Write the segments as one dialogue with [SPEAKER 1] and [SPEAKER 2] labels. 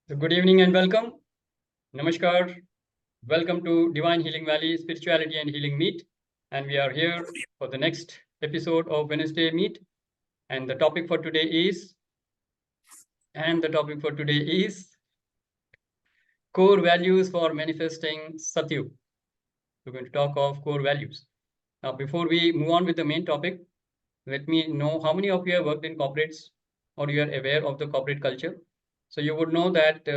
[SPEAKER 1] So good evening and welcome. Namaskar. Welcome to Divine Healing Valley Spirituality and Healing Meet. And we are here for the next episode of Wednesday Meet. And the topic for today is core values for manifesting Satyug. We're going to talk of core values. Now, before we move on with the main topic, let me know how many of you have worked in corporates or you are aware of the corporate culture. So you would know that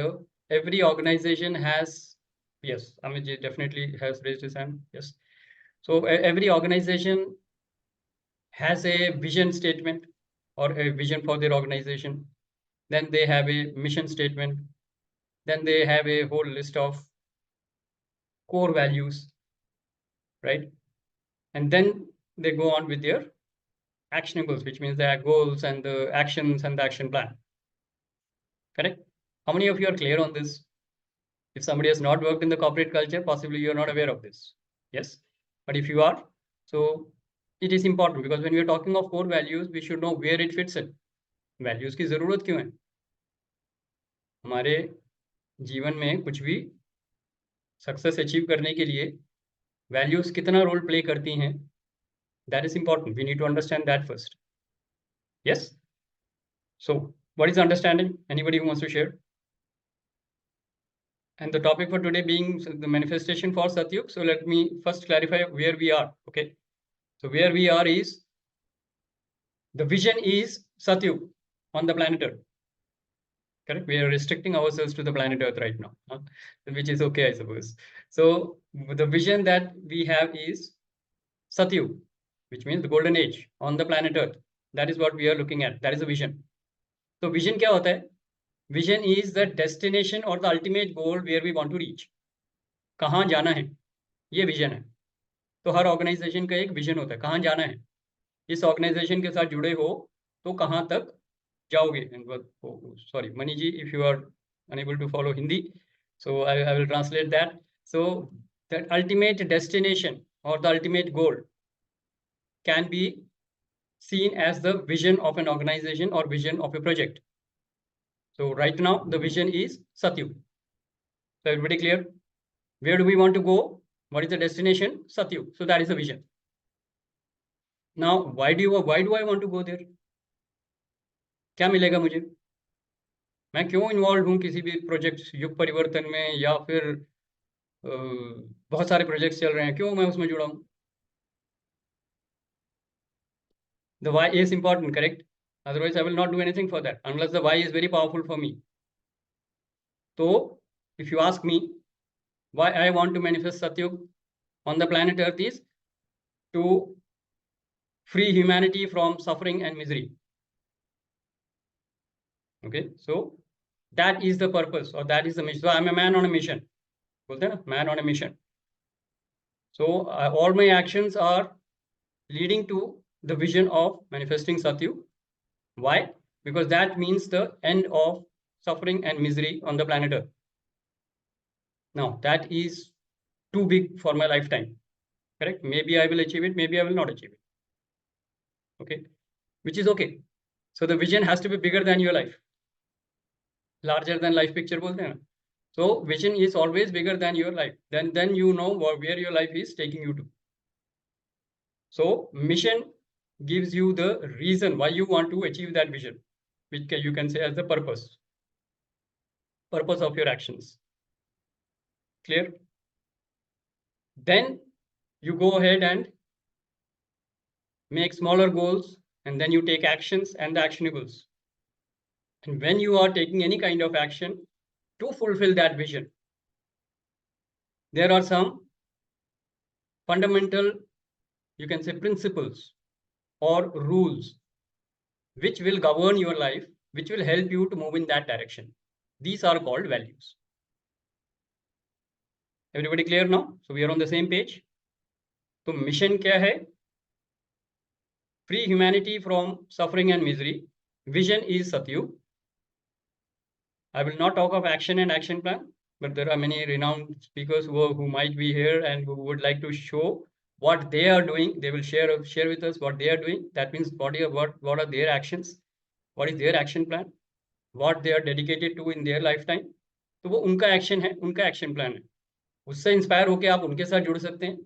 [SPEAKER 1] every organization has, yes, Amit definitely has raised his hand. Yes. So every organization has a vision statement or a vision for their organization. Then they have a mission statement. Then they have a whole list of core values, right? And then they go on with their actionables, which means their goals and the actions and the action plan. Correct? How many of you are clear on this? If somebody has not worked in the corporate culture, possibly you are not aware of this. Yes. But if you are, so it is important because when we are talking of core values, we should know where it fits in. Values की जरूरत क्यों है? हमारे जीवन में कुछ भी success achieve करने के लिए वैल्यूज कितना रोल प्ले करती हैं, that is important. We need to understand that first. Yes. So what is the understanding? Anybody who wants to share? And the topic for today being the manifestation for Satyug. So let me first clarify where we are. Okay. So where we are is the vision is Satyug on the planet Earth. Correct. We are restricting ourselves to the planet Earth right now, which is okay, I suppose. So the vision that we have is Satyug, which means the golden age on the planet Earth. That is what we are looking at. That is a vision. So vision क्या होता है? Vision is the destination or the ultimate goal where we want to reach. कहाँ जाना है? ये vision है. तो हर organisation का एक विजन होता है, कहाँ जाना है. इस ऑर्गेनाइजेशन के साथ जुड़े हो तो कहाँ तक जाओगे. Sorry, Mani ji, if you are unable to follow Hindi, so I will translate that. So that ultimate destination or the ultimate goal can be seen as the vision of an organization or vision of a project. So right now the vision is Satyug. So everybody clear? Where do we want to go? What is the destination? Satyug. So that is the vision. Now, why do I want to go there? क्या मिलेगा मुझे? मैं क्यों involve हूँ किसी भी project युग परिवर्तन में या फिर बहुत सारे प्रोजेक्ट्स चल रहे हैं, क्यों मैं उसमें जुड़ा हूँ? The why is important, correct? Otherwise, I will not do anything for that unless the why is very powerful for me. So, if you ask me why I want to manifest Satyug on the planet Earth is to free humanity from suffering and misery. Okay, so that is the purpose or that is the mission. So I'm a man on a mission. बोलते हैं ना, man on a mission. So all my actions are leading to the vision of manifesting Satyug. Why? Because that means the end of suffering and misery on the planet Earth. Now that is too big for my lifetime. Correct? Maybe I will achieve it, maybe I will not achieve it. Okay, which is okay. So the vision has to be bigger than your life. Larger than life picture बोलते हैं ना. So vision is always bigger than your life. Then you know where your life is taking you to. So mission gives you the reason why you want to achieve that vision, which you can say as the purpose of your actions. Clear? Then you go ahead and make smaller goals, and then you take actions and the actionables. And when you are taking any kind of action to fulfill that vision, there are some fundamental, you can say, principles or rules which will govern your life, which will help you to move in that direction. These are called values. Everybody clear now? So we are on the same page. So mission क्या है? Free humanity from suffering and misery. Vision is Satyug. I will not talk of action and action plan, but there are many renowned speakers who might be here and who would like to show what they are doing. They will share with us what they are doing. That means what are their actions, what is their action plan, what they are dedicated to in their lifetime. तो वो उनका action है, उनका action plan है। उससे inspire होके आप उनके साथ जुड़ सकते हैं,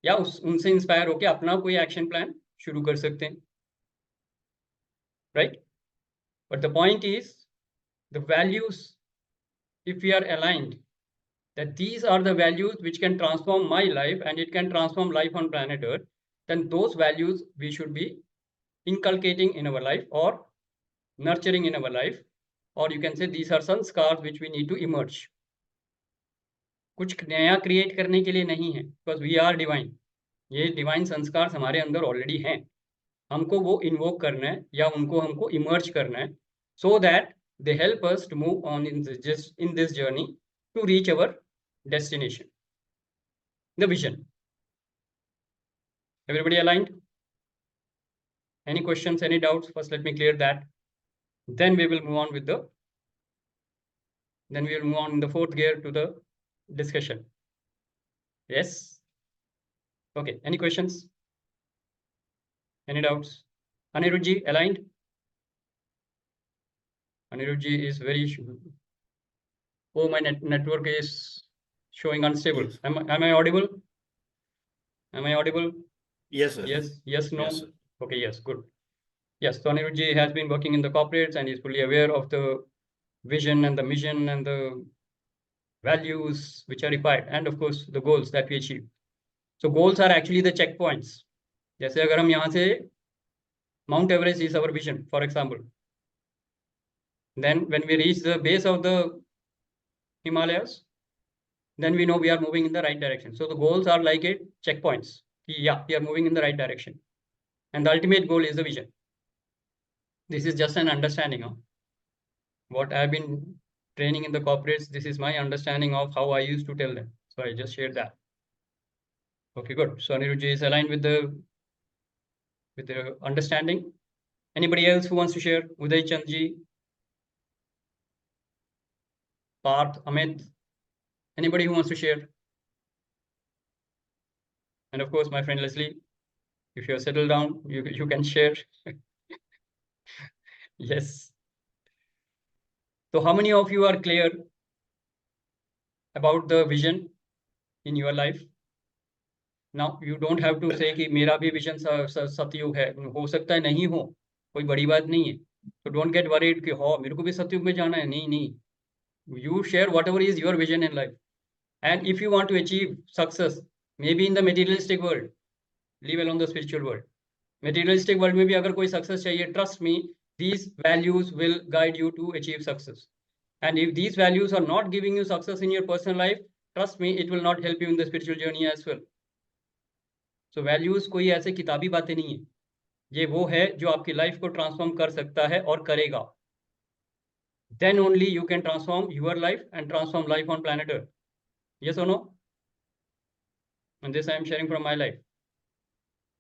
[SPEAKER 1] या उनसे इंस्पायर होके अपना कोई एक्शन प्लान शुरू कर सकते हैं, right? But the point is the values, if we are aligned that these are the values which can transform my life and it can transform life on planet Earth, then those values we should be inculcating in our life or nurturing in our life, or you can say these are some scars which we need to emerge. कुछ नया create करने के लिए नहीं है, because we are divine. ये divine संस्कार हमारे अंदर ऑलरेडी हैं, हमको वो इन्वोक करना है या उनको हमको इमर्ज करना है, so that they help us to move on in this journey to reach our destination, the vision. Everybody aligned? Any questions, any doubts? First let me clear that, then we will move on with the in the fourth gear to the discussion. Yes? Okay, any questions, any doubts? Anirudh ji, aligned? Anirudh ji is very oh, my network is showing unstable. Am I audible? Am I audible?
[SPEAKER 2] Yes, sir.
[SPEAKER 1] Yes, no?
[SPEAKER 2] Yes, sir.
[SPEAKER 1] Okay, yes, good. Yes, so Anirudh ji has been working in the corporates and is fully aware of the vision and the mission and the values which are required, and of course the goals that we achieve. So goals are actually the checkpoints. जैसे अगर हम यहाँ से Mount Everest is our vision, for example, then when we reach the base of the Himalayas, then we know we are moving in the right direction. So the goals are like a checkpoints. Yeah, we are moving in the right direction, and the ultimate goal is the vision. This is just an understanding of what I've been training in the corporates. This is my understanding of how I used to tell them. So I just shared that. Okay, good. So Anirudh ji is aligned with the understanding. Anybody else who wants to share? Uday Chand ji, Parth, Amit, anybody who wants to share? And of course, my friend Leslie, if you're settled down, you can share. Yes. So how many of you are clear about the vision in your life? Now you don't have to say कि मेरा भी vision सतयुग है, हो सकता है नहीं हो, कोई बड़ी बात नहीं है. So don't get worried कि हो मेरे को भी सतयुग में जाना है. नहीं. You share whatever is your vision in life. And if you want to achieve success, maybe in the materialistic world, leave alone the spiritual world. Materialistic world में भी अगर कोई success चाहिए, trust me, these values will guide you to achieve success. And if these values are not giving you success in your personal life, trust me, it will not help you in the spiritual journey as well. So values कोई ऐसे किताबी बातें नहीं है, ये वो है जो आपकी लाइफ को ट्रांसफॉर्म कर सकता है और करेगा. Then only you can transform your life and transform life on planet Earth. Yes or no? And this I am sharing from my life.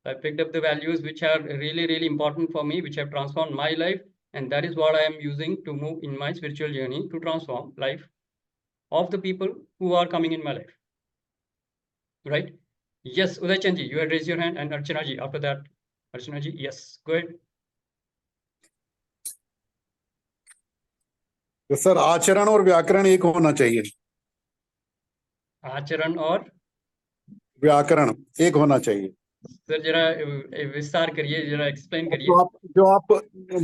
[SPEAKER 1] I picked up the values which are really, really important for me, which have transformed my life, and that is what I am using to move in my spiritual journey to transform life of the people who are coming in my life. Right? Yes, Uday Chandji, you had raised your hand, and Archana ji after that. Archana ji, yes, go ahead.
[SPEAKER 3] तो sir आचरण और व्याकरण एक होना चाहिए.
[SPEAKER 1] आचरण और
[SPEAKER 3] व्याकरण एक होना चाहिए.
[SPEAKER 1] सर जरा विस्तार करिए, जरा एक्सप्लेन करिए.
[SPEAKER 3] जो आप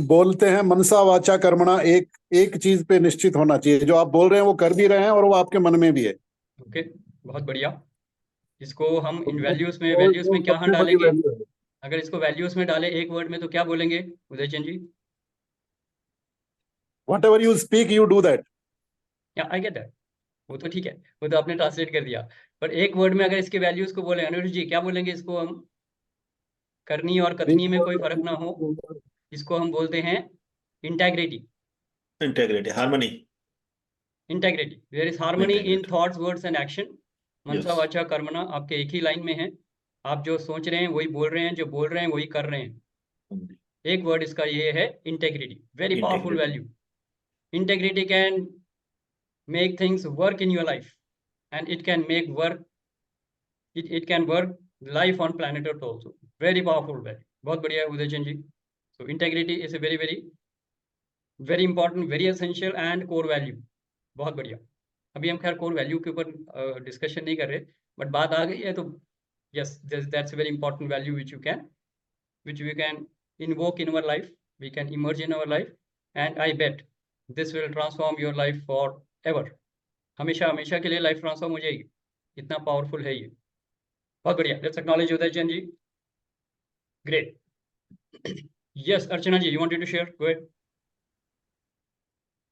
[SPEAKER 3] बोलते हैं मनसा वाचा कर्मणा, एक चीज पे निश्चित होना चाहिए. जो आप बोल रहे हैं वो कर भी रहे हैं और वो आपके मन में भी है.
[SPEAKER 1] ओके, बहुत बढ़िया. इसको हम इन वैल्यूज में क्या हम डालेंगे? अगर इसको वैल्यूज में डाले एक वर्ड में तो क्या बोलेंगे उदय Chand ji?
[SPEAKER 3] Whatever you speak, you do that.
[SPEAKER 1] या आई गेट दैट. वो तो ठीक है, वो तो आपने ट्रांसलेट कर दिया. पर एक वर्ड में अगर इसके वैल्यूज को बोले, अनुरुद्ध जी क्या बोलेंगे इसको? हम करनी और कथनी में कोई फर्क ना हो, इसको हम बोलते हैं integrity.
[SPEAKER 2] Harmony.
[SPEAKER 1] Integrity. There is harmony in thoughts, words and action. मनसा वाचा कर्मणा आपके एक ही लाइन में है. आप जो सोच रहे हैं वही बोल रहे हैं, जो बोल रहे हैं वही कर रहे हैं. एक वर्ड इसका ये है integrity. Very powerful value. Integrity can make things work in your life, and it can make work. It can work life on planet Earth also. Very powerful value. बहुत बढ़िया उदय Chand ji. So integrity is a very, very, very important, very essential and core value. बहुत बढ़िया. अभी हम खैर core value के ऊपर discussion नहीं कर रहे, बट बात आ गई है तो yes, that's a very important value which we can invoke in our life, we can emerge in our life, and I bet this will transform your life forever. हमेशा हमेशा के लिए लाइफ ट्रांसफॉर्म हो जाएगी, इतना पावरफुल है ये। बहुत बढ़िया, let's acknowledge Uday Jain ji, great. Yes Archana ji, you wanted to share, go ahead.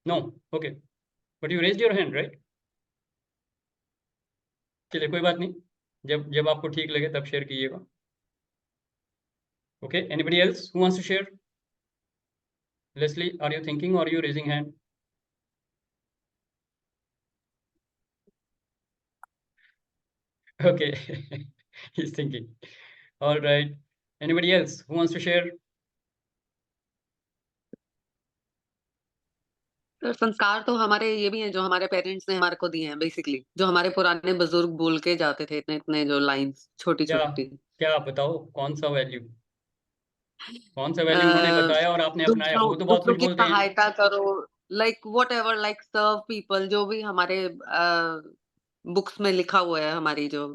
[SPEAKER 1] No, okay, but you raised your hand, right? चलिए कोई बात नहीं, जब जब आपको ठीक लगे तब शेयर कीजिएगा। Okay, anybody else who wants to share? Leslie, are you thinking or are you raising hand? Okay, he's thinking. All right. Anybody else who wants to share?
[SPEAKER 4] संस्कार तो हमारे ये भी हैं जो हमारे पेरेंट्स ने हमारे को दिए हैं, बेसिकली जो हमारे पुराने बुजुर्ग बोल के जाते थे, इतने इतने जो लाइंस छोटी
[SPEAKER 1] क्या
[SPEAKER 4] छोटी।
[SPEAKER 1] क्या आप बताओ, कौन सा वैल्यू उन्होंने बताया और आपने अपनाया? वो तो बहुत
[SPEAKER 4] दूसरों
[SPEAKER 1] कुछ
[SPEAKER 4] की
[SPEAKER 1] बोलते हैं।
[SPEAKER 4] सहायता करो, like whatever, like serve people, जो भी हमारे बुक्स में लिखा हुआ है, हमारी जो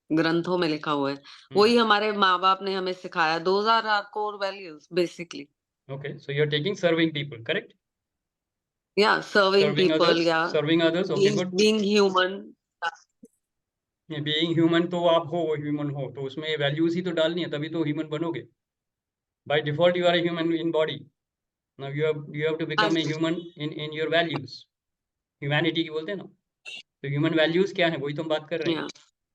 [SPEAKER 4] ग्रंथों में लिखा हुआ है, वही हमारे माँ बाप ने हमें सिखाया। Those are our core values basically.
[SPEAKER 1] Okay, so you're taking serving people, correct?
[SPEAKER 4] या सर्विंग पीपल, या
[SPEAKER 1] serving others, okay, good.
[SPEAKER 4] Being human.
[SPEAKER 1] Being human तो आप हो, ह्यूमन हो तो उसमें वैल्यूज ही तो डालनी है, तभी तो ह्यूमन बनोगे। By default you are a human in body. Now you have to become a human in your values. Humanity की बोलते हैं ना, तो ह्यूमन वैल्यूज क्या है, वही तो हम बात कर रहे हैं।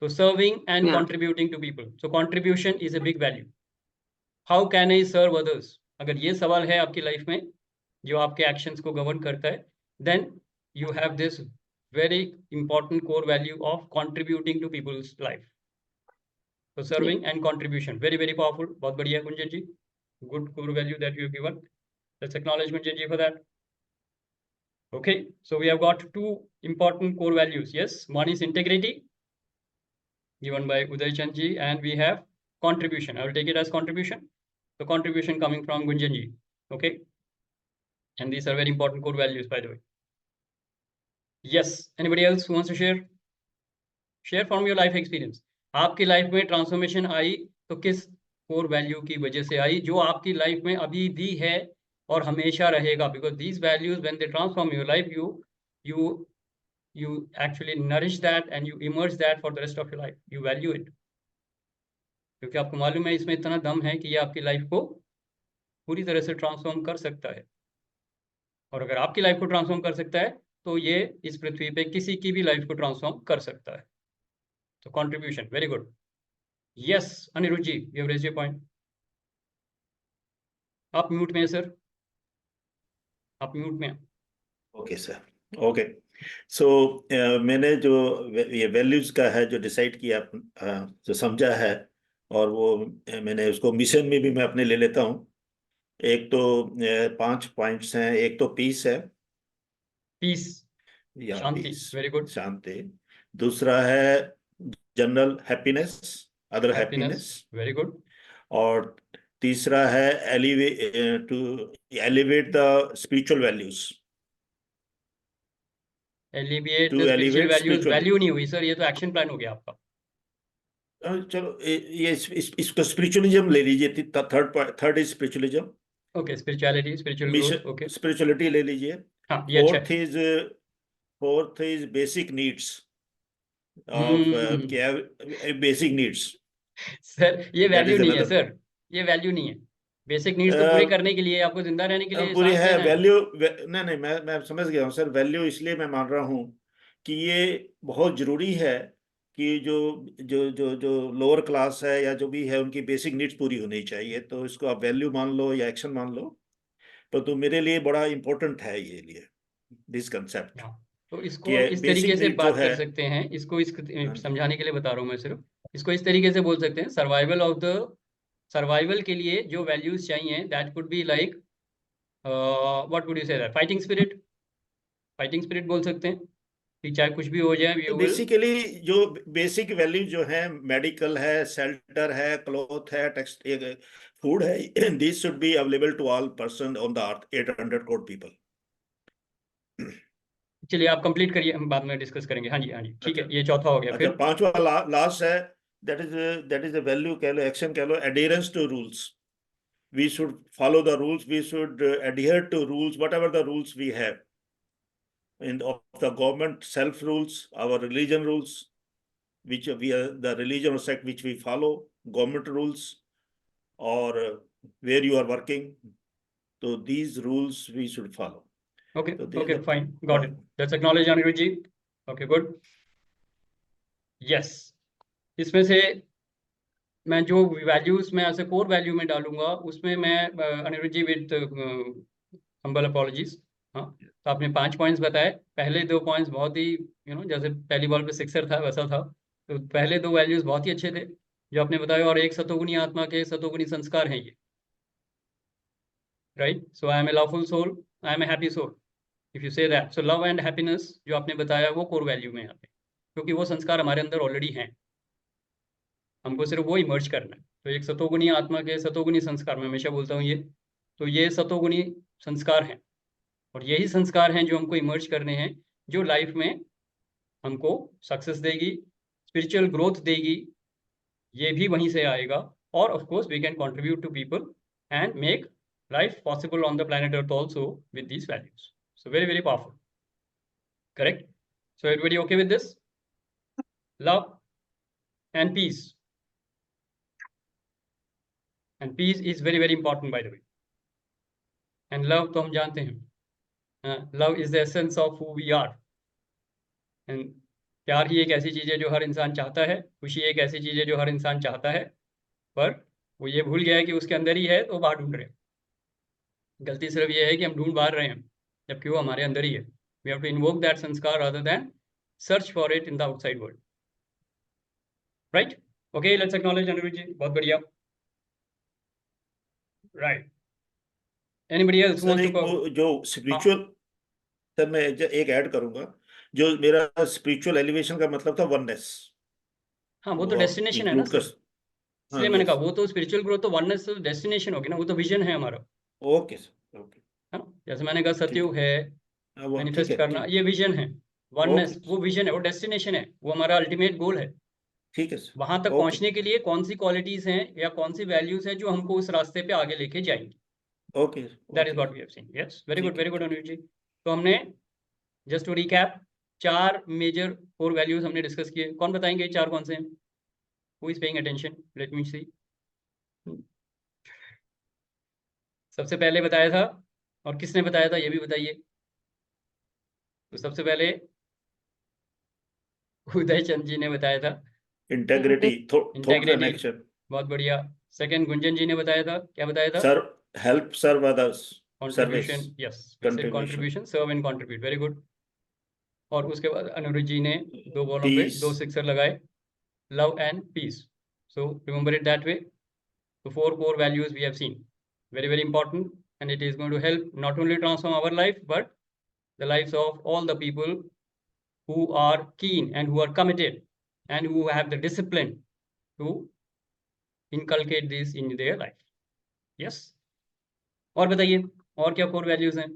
[SPEAKER 1] तो serving and contributing to people, so contribution is a big value. How can I serve others? अगर ये सवाल है आपकी लाइफ में जो आपके एक्शंस को गवर्न करता है, then you have this very important core value of contributing to people's life. तो serving and contribution, very very powerful. बहुत बढ़िया Gunjan ji, good core value that you have given. Let's acknowledge Gunjan ji for that. Okay, so we have got two important core values. Yes, one is integrity, given by Uday Chand ji, and we have contribution. I will take it as contribution. So contribution coming from Gunjan ji. Okay, and these are very important core values, by the way. Yes, anybody else who wants to share? Share from your life experience. आपकी life में transformation आई तो किस core value की वजह से आई, जो आपकी life में अभी भी है और हमेशा रहेगा? Because these values when they transform your life, you actually nourish that and you immerse that for the rest of your life. You value it, क्योंकि आपको मालूम है इसमें इतना दम है कि ये आपकी लाइफ को पूरी तरह से ट्रांसफॉर्म कर सकता है। और अगर आपकी लाइफ को ट्रांसफॉर्म कर सकता है तो ये इस पृथ्वी पे किसी की भी लाइफ को ट्रांसफॉर्म कर सकता है। तो contribution, very good. Yes Anirudh ji, you have raised your point. आप म्यूट में हैं सर, आप म्यूट में हैं।
[SPEAKER 2] Okay sir, okay. सो मैंने जो ये वैल्यूज का है जो डिसाइड किया, जो समझा है, और वो मैंने उसको मिशन में भी मैं अपने ले लेता हूँ। एक तो 5 पॉइंट्स हैं। एक तो पीस है,
[SPEAKER 1] पीस,
[SPEAKER 2] या
[SPEAKER 1] शांति,
[SPEAKER 2] पीस,
[SPEAKER 1] वेरी गुड।
[SPEAKER 2] शांति। दूसरा है general happiness, other happiness,
[SPEAKER 1] very good.
[SPEAKER 2] और तीसरा है to elevate the spiritual values.
[SPEAKER 1] Alleviate
[SPEAKER 2] To
[SPEAKER 1] the spiritual
[SPEAKER 2] elevate
[SPEAKER 1] values,
[SPEAKER 2] spiritual-
[SPEAKER 1] value नहीं हुई सर, ये तो एक्शन प्लान हो गया आपका।
[SPEAKER 2] चलो ये इसको स्पिरिचुअलिज्म ले लीजिए। Third is spiritualism.
[SPEAKER 1] Okay, spirituality, spiritual growth, okay.
[SPEAKER 2] Spirituality ले लीजिए।
[SPEAKER 1] हाँ, ये अच्छा है।
[SPEAKER 2] Fourth is basic needs of basic needs.
[SPEAKER 1] Sir ये
[SPEAKER 2] That
[SPEAKER 1] वैल्यू
[SPEAKER 2] is
[SPEAKER 1] नहीं है
[SPEAKER 2] another-
[SPEAKER 1] सर, ये वैल्यू नहीं है। बेसिक नीड्स तो पूरे करने के लिए, आपको जिंदा रहने के लिए
[SPEAKER 2] पूरी
[SPEAKER 1] सांस
[SPEAKER 2] है
[SPEAKER 1] लेना है।
[SPEAKER 2] वैल्यू। नहीं, मैं समझ गया हूँ सर। वैल्यू इसलिए मैं मान रहा हूँ कि ये बहुत जरूरी है कि जो जो जो जो लोअर क्लास है या जो भी है, उनकी बेसिक नीड्स पूरी होनी चाहिए। तो इसको आप वैल्यू मान लो या एक्शन मान लो, तो मेरे लिए बड़ा इंपॉर्टेंट है ये लिए दिस कंसेप्ट।
[SPEAKER 1] हाँ, तो इसको
[SPEAKER 2] कि
[SPEAKER 1] हम इस
[SPEAKER 2] बेसिक
[SPEAKER 1] तरीके से
[SPEAKER 2] नीड जो
[SPEAKER 1] बात कर
[SPEAKER 2] है,
[SPEAKER 1] सकते हैं, इसको इस
[SPEAKER 2] हाँ जी।
[SPEAKER 1] समझाने के लिए बता रहा हूँ मैं सिर्फ। इसको इस तरीके से बोल सकते हैं, सर्वाइवल के लिए जो वैल्यूज चाहिए, that could be like what would you say that, fighting spirit बोल सकते हैं कि चाहे कुछ भी हो जाए,
[SPEAKER 2] तो
[SPEAKER 1] यू विल।
[SPEAKER 2] बेसिकली जो बेसिक वैल्यू जो है, मेडिकल है, शेल्टर है, क्लॉथ है, टेक्स्ट, फूड है, this should be available to all person on the earth, 800 crore people.
[SPEAKER 1] चलिए आप कंप्लीट करिए, हम बाद में डिस्कस करेंगे। हाँ जी, हाँ जी, ठीक है, ये चौथा हो गया।
[SPEAKER 2] अच्छा,
[SPEAKER 1] फिर
[SPEAKER 2] पांचवा लास्ट है, दैट इज द वैल्यू कह लो, एक्शन कह लो, adherence to rules. We should follow the rules. We should adhere to rules, whatever the rules we have of the government, self rules, our religion rules, which we are the religion or sect which we follow, government rules, or where you are working. So these rules we should follow.
[SPEAKER 1] okay,
[SPEAKER 2] So these
[SPEAKER 1] okay,
[SPEAKER 2] are
[SPEAKER 1] fine, got it. That's acknowledged, Anirudh ji. Okay, good. Yes, इसमें से मैं जो values में ऐसे core value में डालूंगा, उसमें मैं अनिरुद्ध जी विद हम्बल अपॉलॉजीज, हाँ, तो आपने 5 पॉइंट्स बताए। पहले 2 पॉइंट्स बहुत ही जैसे पहली बॉल पे सिक्सर था वैसा था, तो पहले 2 वैल्यूज बहुत ही अच्छे थे जो आपने बताया। और एक सतोगुनी आत्मा के सतोगुनी संस्कार हैं ये, right. So I am a loveful soul, I am a happy soul, if you say that. So love and happiness जो आपने बताया वो कोर वैल्यू में आते हैं, क्योंकि वो संस्कार हमारे अंदर ऑलरेडी हैं, हमको सिर्फ वो इमर्ज करना है। तो एक सतोगुनी आत्मा के सतोगुनी संस्कार, मैं हमेशा बोलता हूँ ये, तो ये सतोगुनी संस्कार हैं, और यही संस्कार हैं जो हमको इमर्ज करने हैं, जो लाइफ में हमको सक्सेस देगी, स्पिरिचुअल ग्रोथ देगी, ये भी वहीं से आएगा। और of course we can contribute to people and make life possible on the planet earth also with these values. So very very powerful, correct. So everybody okay with this? Love and peace, and peace is very very important by the way, and love तो हम जानते हैं, love is the essence of who we are, and प्यार ही एक ऐसी चीज़ है जो हर इंसान चाहता है, खुशी एक ऐसी चीज़ है जो हर इंसान चाहता है, पर वो ये भूल गया है कि उसके अंदर ही है, तो बाहर ढूंढ रहे हैं। गलती सिर्फ ये है कि हम ढूंढ बाहर रहे हैं, जबकि वो हमारे अंदर ही है। We have to invoke that sanskar rather than search for it in the outside world, right. Okay, let's acknowledge Aniruddh ji, बहुत बढ़िया, राइट। एनीबडी एल्स
[SPEAKER 2] सर, एक वो जो स्पिरिचुअल, सर मैं एक ऐड करूंगा, जो मेरा स्पिरिचुअल एलिवेशन का मतलब था वननेस।
[SPEAKER 1] हाँ, वो तो डेस्टिनेशन है ना
[SPEAKER 2] इंक्लूड
[SPEAKER 1] सर,
[SPEAKER 2] कर।
[SPEAKER 1] इसलिए मैंने कहा वो तो स्पिरिचुअल ग्रोथ तो वननेस डेस्टिनेशन होगी ना, वो तो विजन है हमारा,
[SPEAKER 2] ओके सर, ओके,
[SPEAKER 1] है ना। जैसे मैंने कहा सतयुग है,
[SPEAKER 2] ठीक
[SPEAKER 1] मैनिफेस्ट
[SPEAKER 2] है,
[SPEAKER 1] करना,
[SPEAKER 2] ठीक,
[SPEAKER 1] ये विजन है। वननेस
[SPEAKER 2] ओके,
[SPEAKER 1] वो विजन है, वो डेस्टिनेशन है, वो हमारा अल्टीमेट गोल है।
[SPEAKER 2] ठीक है सर,
[SPEAKER 1] वहां तक
[SPEAKER 2] ओके,
[SPEAKER 1] पहुंचने के लिए कौन सी क्वालिटीज हैं या कौन सी वैल्यूज हैं जो हमको उस रास्ते पे आगे लेके जाएंगी,
[SPEAKER 2] okay,
[SPEAKER 1] that is
[SPEAKER 2] okay,
[SPEAKER 1] what we have seen. Yes, very good,
[SPEAKER 2] ठीक है,
[SPEAKER 1] वेरी गुड अनुज जी। तो हमने just to recap 4 major core values हमने डिस्कस किए। कौन बताएंगे 4 कौन से हैं? Who is paying attention? Let me see. सबसे पहले बताया था, और किसने बताया था ये भी बताइए। तो सबसे पहले उदय चंद जी ने बताया था,
[SPEAKER 2] integrity, thought and
[SPEAKER 1] integrity,
[SPEAKER 2] action.
[SPEAKER 1] बहुत बढ़िया। सेकंड गुंजन जी ने बताया था, क्या बताया था?
[SPEAKER 2] Sir, help serve others, service,
[SPEAKER 1] contribution, yes,
[SPEAKER 2] contribution,
[SPEAKER 1] contribution, serve and contribute, very good. और उसके बाद अनुरुद्ध जी ने 2 बॉलों पे
[SPEAKER 2] पीस,
[SPEAKER 1] 2 सिक्सर लगाए, love and peace. So remember it that way. तो 4 core values we have seen, very very important, and it is going to help not only transform our life but the lives of all the people who are keen and who are committed and who have the discipline to inculcate this in their life. Yes, और बताइए और क्या core values हैं?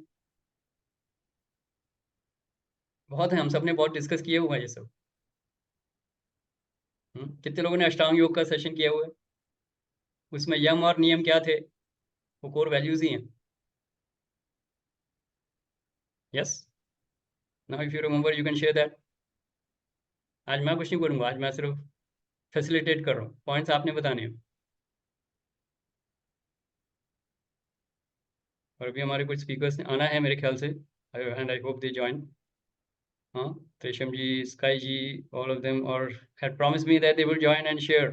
[SPEAKER 1] बहुत हैं, हम सब ने बहुत डिस्कस किए हुआ है ये सब। कितने लोगों ने अष्टांग योग का सेशन किया हुआ है? उसमें यम और नियम क्या थे? वो core values ही हैं। Yes, now if you remember you can share that. आज मैं कुछ नहीं करूँगा, आज मैं सिर्फ फैसिलिटेट कर रहा हूँ, पॉइंट्स आपने बताने हैं। और अभी हमारे कुछ स्पीकर्स आना है मेरे ख्याल से, and I hope they join. हाँ, Tresham ji, Sky ji, all of them और had promised me that they will join and share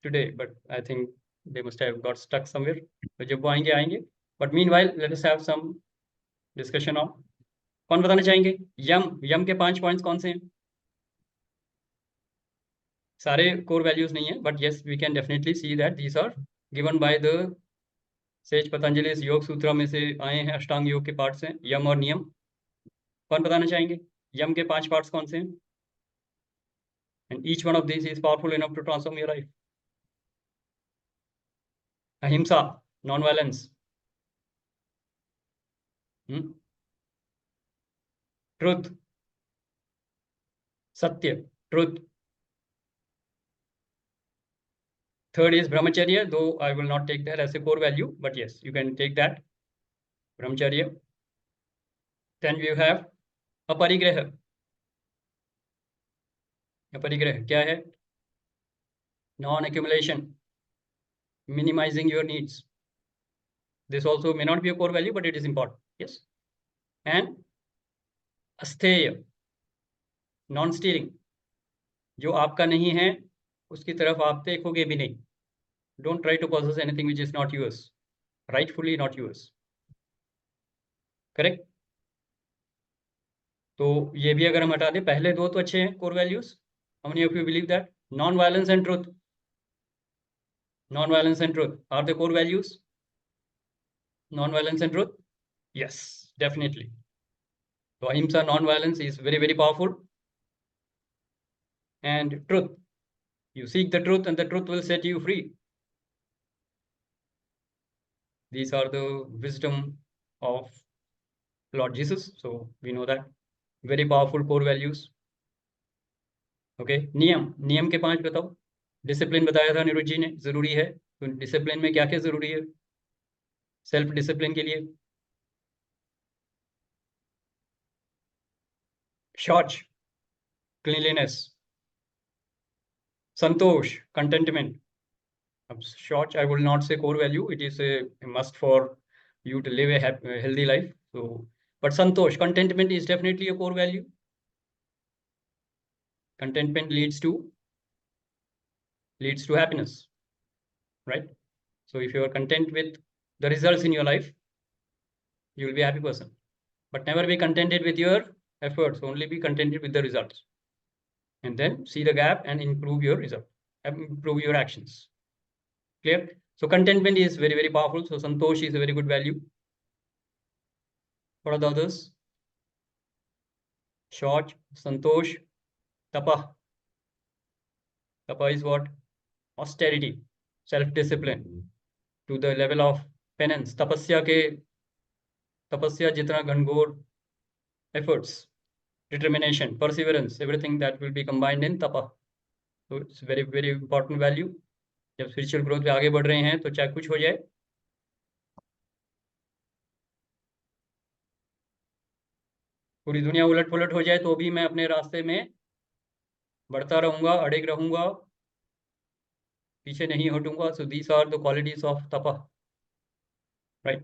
[SPEAKER 1] today, but I think they must have got stuck somewhere. तो जब वो आएंगे आएंगे, but meanwhile let us have some discussion on। कौन बताना चाहेंगे? यम के 5 पॉइंट्स कौन से हैं? सारे कोर वैल्यूज नहीं है, but yes we can definitely see that these are given by the sage Patanjali. इस योग सूत्र में से आए हैं, अष्टांग योग के पार्ट्स हैं यम और नियम। कौन बताना चाहेंगे यम के 5 पार्ट्स कौन से हैं? And each one of this is powerful enough to transform your life. Ahimsa, non violence, truth, satya, truth. Third is brahmacharya, though I will not take that as a core value, but yes, you can take that, brahmacharya. Then you have aparigraha. अपरिग्रह क्या है? Non-accumulation, minimizing your needs. This also may not be a core value, but it is important. Yes. And अस्तेय, non-steering, जो आपका नहीं है उसकी तरफ आप देखोगे भी नहीं. Don't try to possess anything which is not yours, rightfully not yours. Correct? तो ये भी अगर हम हटा दें, पहले दो तो अच्छे हैं core values. How many of you believe that? Non-violence and truth. Non-violence and truth are the core values. Non-violence and truth? Yes, definitely. So ahimsa, non-violence is very, very powerful. And truth. You seek the truth and the truth will set you free. These are the wisdom of Lord Jesus. So we know that. Very powerful core values. Okay. नियम के 5 बताओ. Discipline बताया था नीरज जी ने, जरूरी है. तो discipline में क्या क्या जरूरी है सेल्फ डिसिप्लिन के लिए? शौच, cleanliness. Santosh, contentment. Short, I will not say core value. It is a must for you to live a healthy life. So, but santosh, contentment is definitely a core value. Contentment leads to happiness, right? So if you are content with the results in your life, you will be a happy person. But never be contented with your efforts. Only be contented with the results, and then see the gap and improve your result, improve your actions. Clear? So contentment is very, very powerful. So santosh is a very good value. What are the others? Shauch, santosh, tapa. Tapa is what? Austerity, self-discipline to the level of penance. Tapasya jitna घनघोर, efforts, determination, perseverance, everything that will be combined in tapa. So it's very, very important value. जब spiritual growth पे आगे बढ़ रहे हैं तो चाहे कुछ हो जाए, पूरी दुनिया उलट पुलट हो जाए, तो भी मैं अपने रास्ते में बढ़ता रहूंगा, अड़िग रहूंगा, पीछे नहीं हटूंगा. So these are the qualities of tapa, right?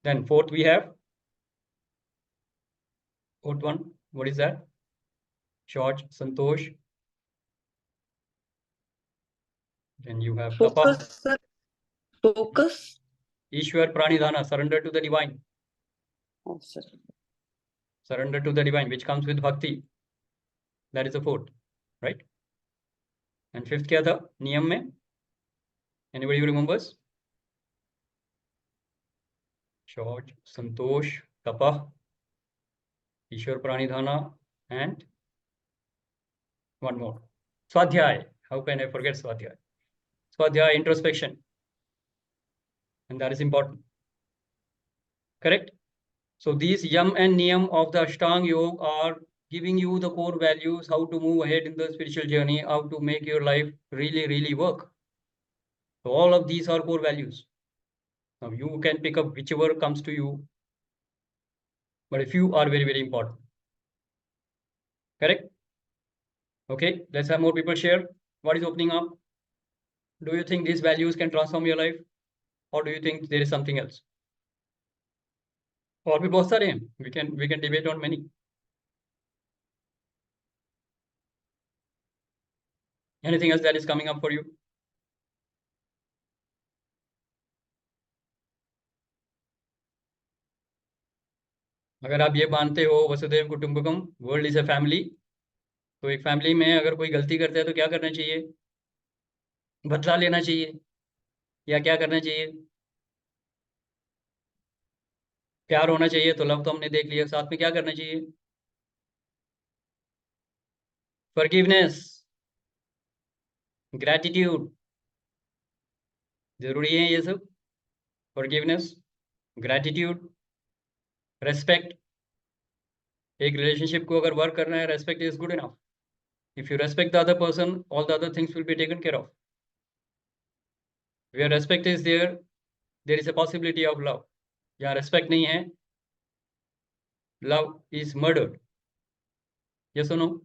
[SPEAKER 1] Then fourth we have, fourth one, what is that? Shauch, santosh. Then you have tapa.
[SPEAKER 4] Focus, sir. Focus.
[SPEAKER 1] Ishwar pranidhana, surrender to the divine.
[SPEAKER 4] Oh, sir.
[SPEAKER 1] Surrender to the divine, which comes with bhakti. That is the fourth, right? And fifth क्या था नियम में? Anybody who remembers? शौच, संतोष, तपः, ईश्वर प्राणिधाना, and one more, swadhyay. How can I forget swadhyay? Swadhyay, introspection, and that is important. Correct? So these yam and niyam of the Ashtanga Yoga are giving you the core values, how to move ahead in the spiritual journey, how to make your life really, really work. So all of these are core values. Now you can pick up whichever comes to you, but a few are very, very important. Correct? Okay, let's have more people share. What is opening up? Do you think these values can transform your life, or do you think there is something else? और भी बहुत सारे हैं. We can debate on many. Anything else that is coming up for you? अगर आप ये मानते हो वसुधैव कुटुंबकम, वर्ल्ड इज अ फैमिली, तो एक फैमिली में अगर कोई गलती करता है तो क्या करना चाहिए? बदला लेना चाहिए या क्या करना चाहिए? प्यार होना चाहिए. तो लव तो हमने देख लिया, साथ में क्या करना चाहिए? फॉरगिवनेस, ग्रैटिट्यूड, जरूरी है ये सब. फॉरगिवनेस, ग्रैटिट्यूड, रेस्पेक्ट, एक relationship को अगर work करना है, respect is good enough. If you respect the other person, all the other things will be taken care of. Where respect is there, there is a possibility of love. जहाँ respect नहीं है, love is murdered. Yes or no?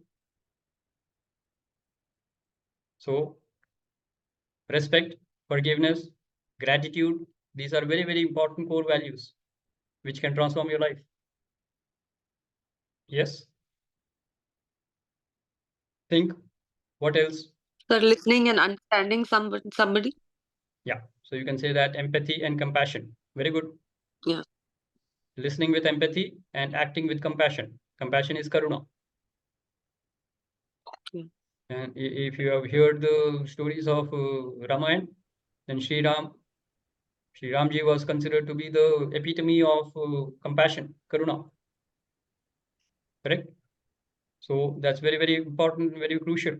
[SPEAKER 1] So, respect, forgiveness, gratitude, these are very, very important core values which can transform your life. Yes. Think, what else?
[SPEAKER 4] Sir, listening and understanding somebody.
[SPEAKER 1] Yeah. So you can say that empathy and compassion. Very good.
[SPEAKER 4] Yeah.
[SPEAKER 1] Listening with empathy and acting with compassion. Compassion is karuna.
[SPEAKER 4] Yeah.
[SPEAKER 1] And if you have heard the stories of Ramayana, then Sri Ramji was considered to be the epitome of compassion, karuna. Correct? So that's very, very important, very crucial.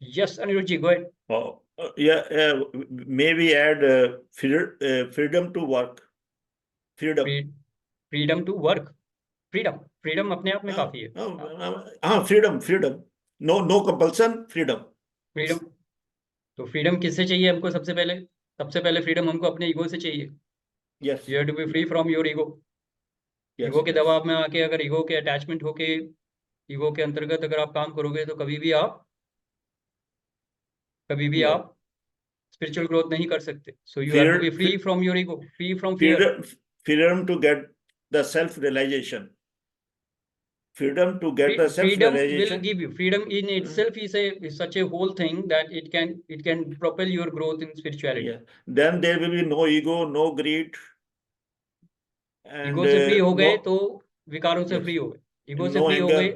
[SPEAKER 1] Yes, Anirudhji, go ahead.
[SPEAKER 2] Oh, yeah, maybe add freedom to work. Freedom.
[SPEAKER 1] Freedom to work. Freedom अपने आप में काफी है.
[SPEAKER 2] freedom. No compulsion, freedom.
[SPEAKER 1] Freedom. तो freedom किससे चाहिए हमको सबसे पहले freedom हमको अपने ego से चाहिए.
[SPEAKER 2] Yes.
[SPEAKER 1] You have to be free from your ego.
[SPEAKER 2] Yes,
[SPEAKER 1] ego के
[SPEAKER 2] yes.
[SPEAKER 1] दबाव में आके अगर ego के attachment होके ego के अंतर्गत अगर आप काम करोगे तो कभी भी
[SPEAKER 2] Yeah.
[SPEAKER 1] आप spiritual growth नहीं कर सकते. So you have to be free from your ego, free from fear.
[SPEAKER 2] Freedom to get the self-realization. Freedom to get the
[SPEAKER 1] Freedom will
[SPEAKER 2] self-realization.
[SPEAKER 1] give you freedom in itself is such a whole thing that it can propel your growth in spirituality.
[SPEAKER 2] Yeah. Then there will be no ego, no greed.
[SPEAKER 1] Ego से free हो गए तो विकारों से
[SPEAKER 2] Yes.
[SPEAKER 1] Free हो गए. Ego से
[SPEAKER 2] No
[SPEAKER 1] free हो
[SPEAKER 2] anger.
[SPEAKER 1] गए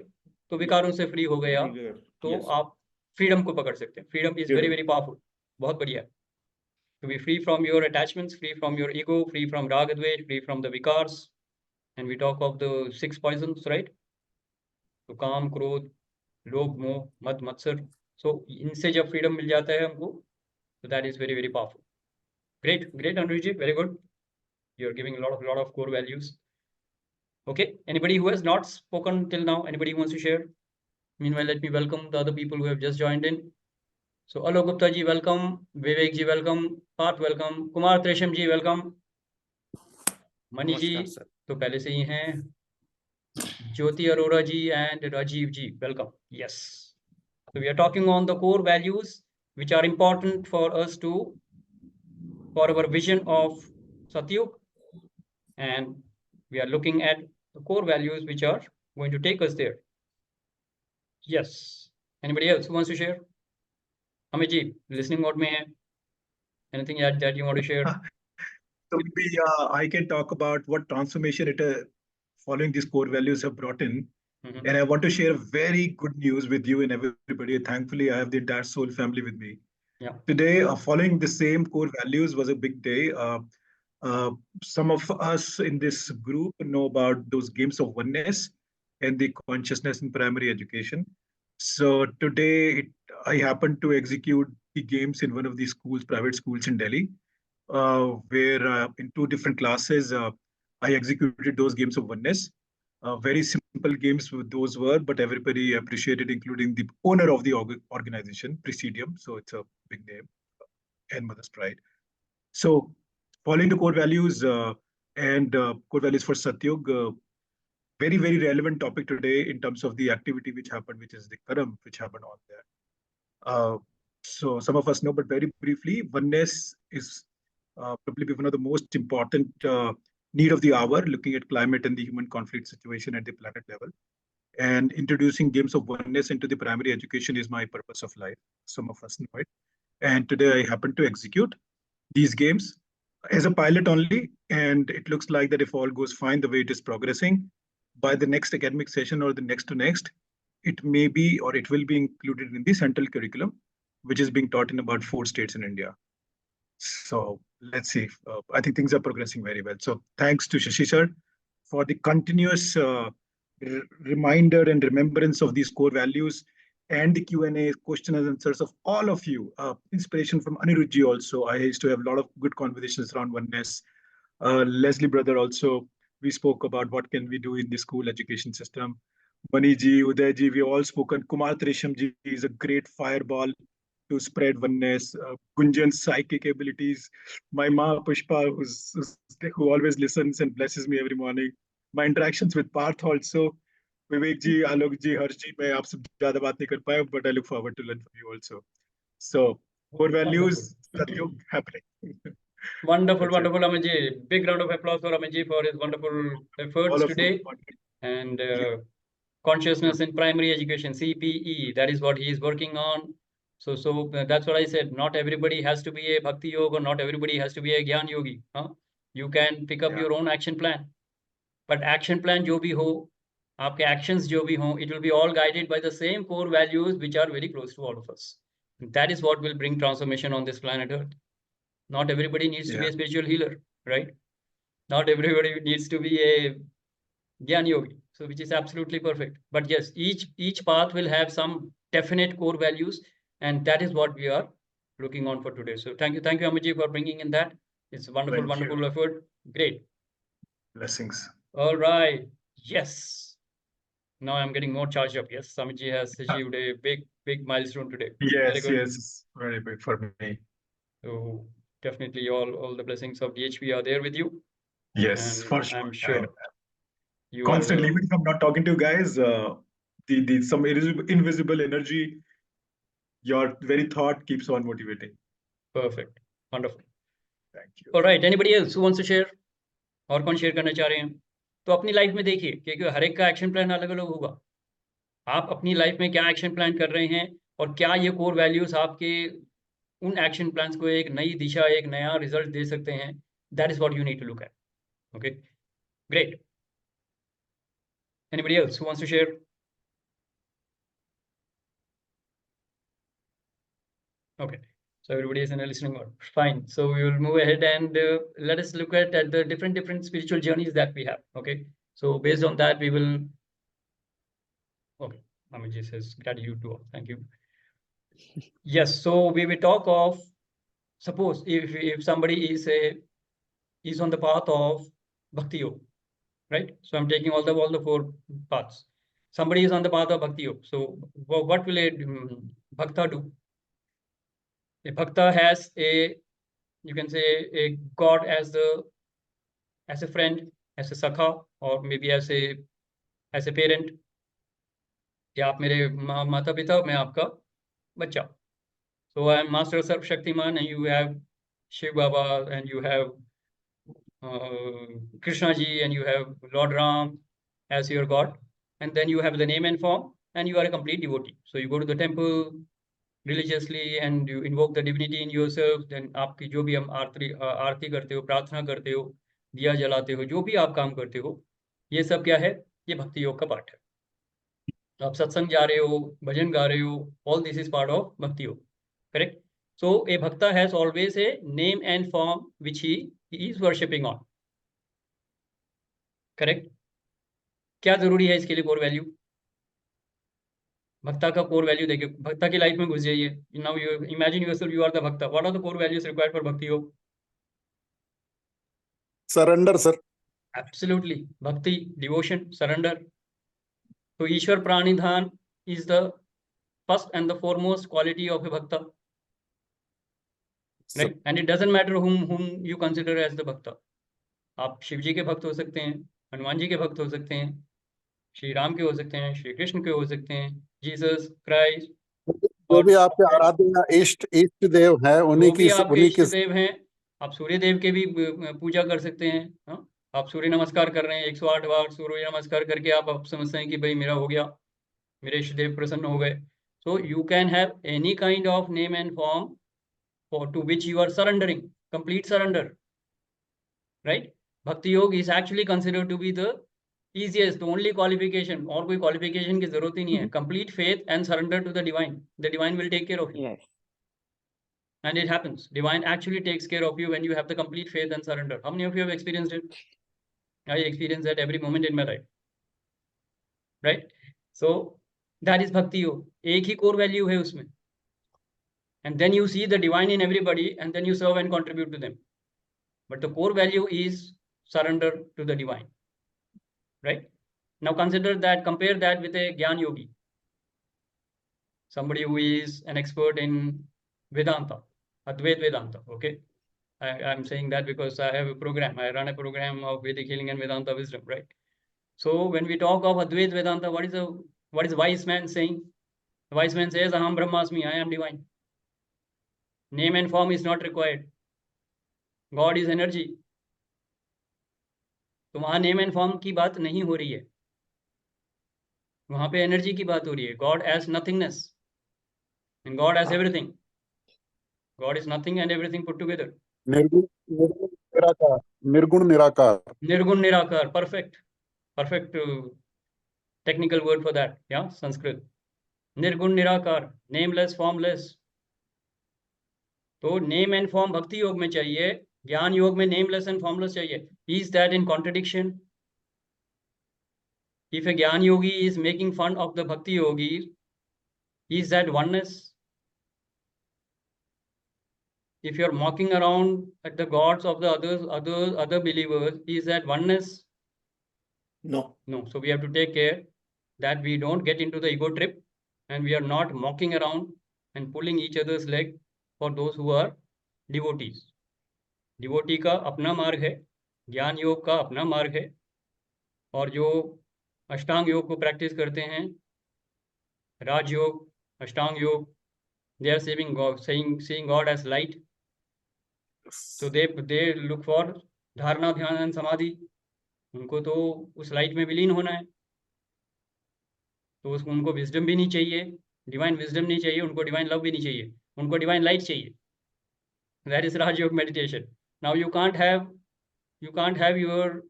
[SPEAKER 1] तो विकारों से फ्री हो गए आप. तो
[SPEAKER 2] Yes.
[SPEAKER 1] आप फ्रीडम को पकड़ सकते हैं. Freedom is very, very powerful. बहुत बढ़िया. To be free from your attachments, free from your ego, free from raga dvesh, free from the vikars. And we talk of the 6 poisons, right? तो काम, क्रोध, लोभ, मोह, मद, मत्सर. So इनसे जब फ्रीडम मिल जाता है हमको, so that is very, very powerful. Great Anuj, very good. You are giving a lot of core values. Okay, anybody who has not spoken till now, anybody wants to share? Meanwhile, let me welcome the other people who have just joined in. So Alok Gupta ji, welcome. Vivek ji, welcome. Parth, welcome. Kumar Tresham ji, welcome. Mani ji, तो पहले से ही हैं. Jyoti Arora ji and Rajiv ji, welcome. Yes. So we are talking on the core values which are important for us for our vision of Satyug, and we are looking at the core values which are going to take us there. Yes. Anybody else who wants to share? Amit ji, listening mode mein hai. Anything that you want to share?
[SPEAKER 5] So maybe I can talk about what transformation following these core values have brought in.
[SPEAKER 1] Mhm.
[SPEAKER 5] And I want to share very good news with you and everybody. Thankfully, I have the entire soul family with me.
[SPEAKER 1] Yeah.
[SPEAKER 5] Today, following the same core values was a big day. Some of us in this group know about those games of oneness and the consciousness in primary education. So today, I happened to execute the games in one of these schools, private schools in Delhi, where in 2 different classes, I executed those games of oneness. Very simple games those were, but everybody appreciated, including the owner of the organization, Presidium. So it's a big name and Mother's Pride. So following the core values and core values for Satyug, very, very relevant topic today in terms of the activity which happened, which is the Karam, which happened on there. So some of us know, but very briefly, oneness is probably one of the most important need of the hour, looking at climate and the human conflict situation at the planet level. And introducing games of oneness into the primary education is my purpose of life. Some of us know it. And today I happen to execute these games as a pilot only. And it looks like that if all goes fine, the way it is progressing, by the next academic session or the next to next, it may be or it will be included in the central curriculum, which is being taught in about 4 states in India. So let's see. I think things are progressing very well. So thanks to Shashi sir for the continuous reminder and remembrance of these core values and the Q&A, question and answers of all of you. Inspiration from Anirudh ji also. I used to have a lot of good conversations around oneness. Leslie brother also We spoke about what can we do in the school education system. Mani ji, Uday ji, we all spoken. Kumar Trisham ji is a great fireball to spread oneness. Gunjan's psychic abilities. My ma Pushpa, who always listens and blesses me every morning. My interactions with Parth also. Vivek ji, Alok ji, Harsh ji, मैं आपसे ज़्यादा बात नहीं कर पाया, but I look forward to learn from you also. So, core values, Satyug, happening.
[SPEAKER 1] Wonderful,
[SPEAKER 5] That's it.
[SPEAKER 1] wonderful, Amit ji. Big round of applause for Amit ji for his wonderful efforts
[SPEAKER 5] All of
[SPEAKER 1] today.
[SPEAKER 5] you.
[SPEAKER 1] And
[SPEAKER 5] Yeah.
[SPEAKER 1] consciousness in primary education, CPE, that is what he is working on. So that's what I said. Not everybody has to be a Bhakti Yoga, or not everybody has to be a Gyan Yogi. Huh? You can pick up
[SPEAKER 5] Yeah.
[SPEAKER 1] your own action plan. But action plan जो भी हो, आपके actions जो भी हो, it will be all guided by the same core values which are very close to all of us. That is what will bring transformation on this planet Earth. Not everybody needs to be a spiritual healer, right? Not everybody needs to be a Gyan Yogi, so which is absolutely perfect. But yes, each path will have some definite core values, and that is what we are looking on for today. So thank you, Amit ji, for bringing in that. It's a wonderful,
[SPEAKER 5] Thank you.
[SPEAKER 1] wonderful effort. Great.
[SPEAKER 5] Blessings.
[SPEAKER 1] All right. Yes. Now I'm getting more charged up. Yes, Amit ji has achieved a big milestone today. Very
[SPEAKER 5] Yes,
[SPEAKER 1] good.
[SPEAKER 5] yes, very big for me.
[SPEAKER 1] So definitely all the blessings of DHV are there with you.
[SPEAKER 5] Yes,
[SPEAKER 1] And
[SPEAKER 5] for sure.
[SPEAKER 1] I'm sure you
[SPEAKER 5] Constantly,
[SPEAKER 1] are
[SPEAKER 5] even if I'm not talking to you guys, the some invisible energy, your very thought keeps on motivating.
[SPEAKER 1] perfect. Wonderful.
[SPEAKER 5] Thank you.
[SPEAKER 1] All right. Anybody else who wants to share? और कौन share करना चाह रहे हैं? तो अपनी life में देखिए, क्योंकि हर एक का एक्शन प्लान अलग अलग होगा. आप अपनी लाइफ में क्या एक्शन प्लान कर रहे हैं और क्या ये कोर वैल्यूज आपके उन एक्शन प्लान्स को एक नई दिशा, एक नया रिजल्ट दे सकते हैं. That is what you need to look at. Okay, great. Anybody else who wants to share? Okay, so everybody is in a listening mode. Fine. So we will move ahead and let us look at the different spiritual journeys that we have. Okay, so based on that we will. Okay, Amit says gratitude to all. Thank you. Yes, so we will talk of, suppose if somebody is on the path of Bhakti Yoga, right? So I'm taking all the four paths. Somebody is on the path of Bhakti Yoga. So what will a Bhakta do? A Bhakta has you can say a God as a friend, as a sakha, or maybe as a parent. या आप मेरे माता पिता, मैं आपका बच्चा. So I am Master Sarv Shaktiman, and you have Shiv Baba, and you have Krishna ji, and you have Lord Ram as your God, and then you have the name and form, and you are a complete devotee. So you go to the temple religiously and you invoke the divinity in yourself. Then आपकी जो भी हम आरती करते हो, प्रार्थना करते हो, दिया जलाते हो, जो भी आप काम करते हो, ये सब क्या है? ये भक्ति योग का पार्ट है. आप सत्संग जा रहे हो, भजन गा रहे हो, all this is part of bhakti yoga. Correct? So a bhakta has always a name and form which he is worshipping on. Correct? क्या जरूरी है इसके लिए कोर वैल्यू? भक्ता का कोर वैल्यू देखिए, भक्ता की लाइफ में घुस जाइए. Now you imagine yourself you are the bhakta. What are the core values required for bhakti yoga?
[SPEAKER 3] Surrender sir.
[SPEAKER 1] Absolutely. Bhakti, devotion, surrender. तो ईश्वर प्राणिधान is the first and the foremost quality of a bhakta. Right? And it doesn't matter whom you consider as the bhakta. आप शिव जी के भक्त हो सकते हैं, हनुमान जी के भक्त हो सकते हैं, श्री राम के हो सकते हैं, श्री कृष्ण के हो सकते हैं, जीसस क्राइस्ट,
[SPEAKER 3] जो भी आपके आराध्य इष्ट देव है, उन्हीं की
[SPEAKER 1] इष्ट देव हैं. आप सूर्य देव के भी पूजा कर सकते हैं. हाँ, आप सूर्य नमस्कार कर रहे हैं, 108 बार सूर्य नमस्कार करके आप समझते हैं कि भाई मेरा हो गया, मेरे इष्ट देव प्रसन्न हो गए. So you can have any kind of name and form to which you are surrendering, complete surrender, right? Bhakti Yoga is actually considered to be the easiest, the only qualification. और कोई qualification की जरूरत ही नहीं है. Complete faith and surrender to the divine. The divine will take care of you.
[SPEAKER 6] Yes.
[SPEAKER 1] And it happens. Divine actually takes care of you when you have the complete faith and surrender. How many of you have experienced it? I experience that every moment in my life. Right? So that is Bhakti Yoga. एक ही core value है उसमें. And then you see the divine in everybody, and then you serve and contribute to them. But the core value is surrender to the divine. right? Now consider that, compare that with a Gyan Yogi, somebody who is an expert in Vedanta, Advaita Vedanta, okay? I'm saying that because I have a program, I run a program of Vedic healing and Vedanta wisdom, right? So when we talk of Advaita Vedanta, what is wise man saying? The wise man says, Aham Brahmasmi, I am divine. Name and form is not required. God is energy. तो वहां name and form की बात नहीं हो रही है, वहां पे एनर्जी की बात हो रही है. God as nothingness and God as everything. God is nothing and everything put together.
[SPEAKER 3] निर्गुण निराकार, निर्गुण निराकार.
[SPEAKER 1] निर्गुण निराकार, perfect technical word for that, yeah, Sanskrit. निर्गुण निराकार, nameless, formless. तो नेम एंड फॉर्म भक्ति योग में चाहिए, ज्ञान योग में नेमलेस एंड फॉर्मलेस चाहिए. Is that in contradiction? If a Gyan Yogi is making fun of the Bhakti Yogi, is that oneness? If you're mocking around at the gods of the other believers, is that oneness?
[SPEAKER 2] No.
[SPEAKER 1] No. So we have to take care that we don't get into the ego trip and we are not mocking around and pulling each other's leg for those who are devotees. Devotee का अपना मार्ग है, ज्ञान योग का अपना मार्ग है, और जो अष्टांग योग को प्रैक्टिस करते हैं, राजयोग, अष्टांग योग, they are seeing God as light. So they look for धारणा, ध्यान एंड समाधि. उनको तो उस लाइट में विलीन होना है, तो उनको विजडम भी नहीं चाहिए, डिवाइन विजडम नहीं चाहिए, उनको डिवाइन लव भी नहीं चाहिए, उनको डिवाइन लाइट चाहिए. That is Rajयोग meditation. Now you can't have your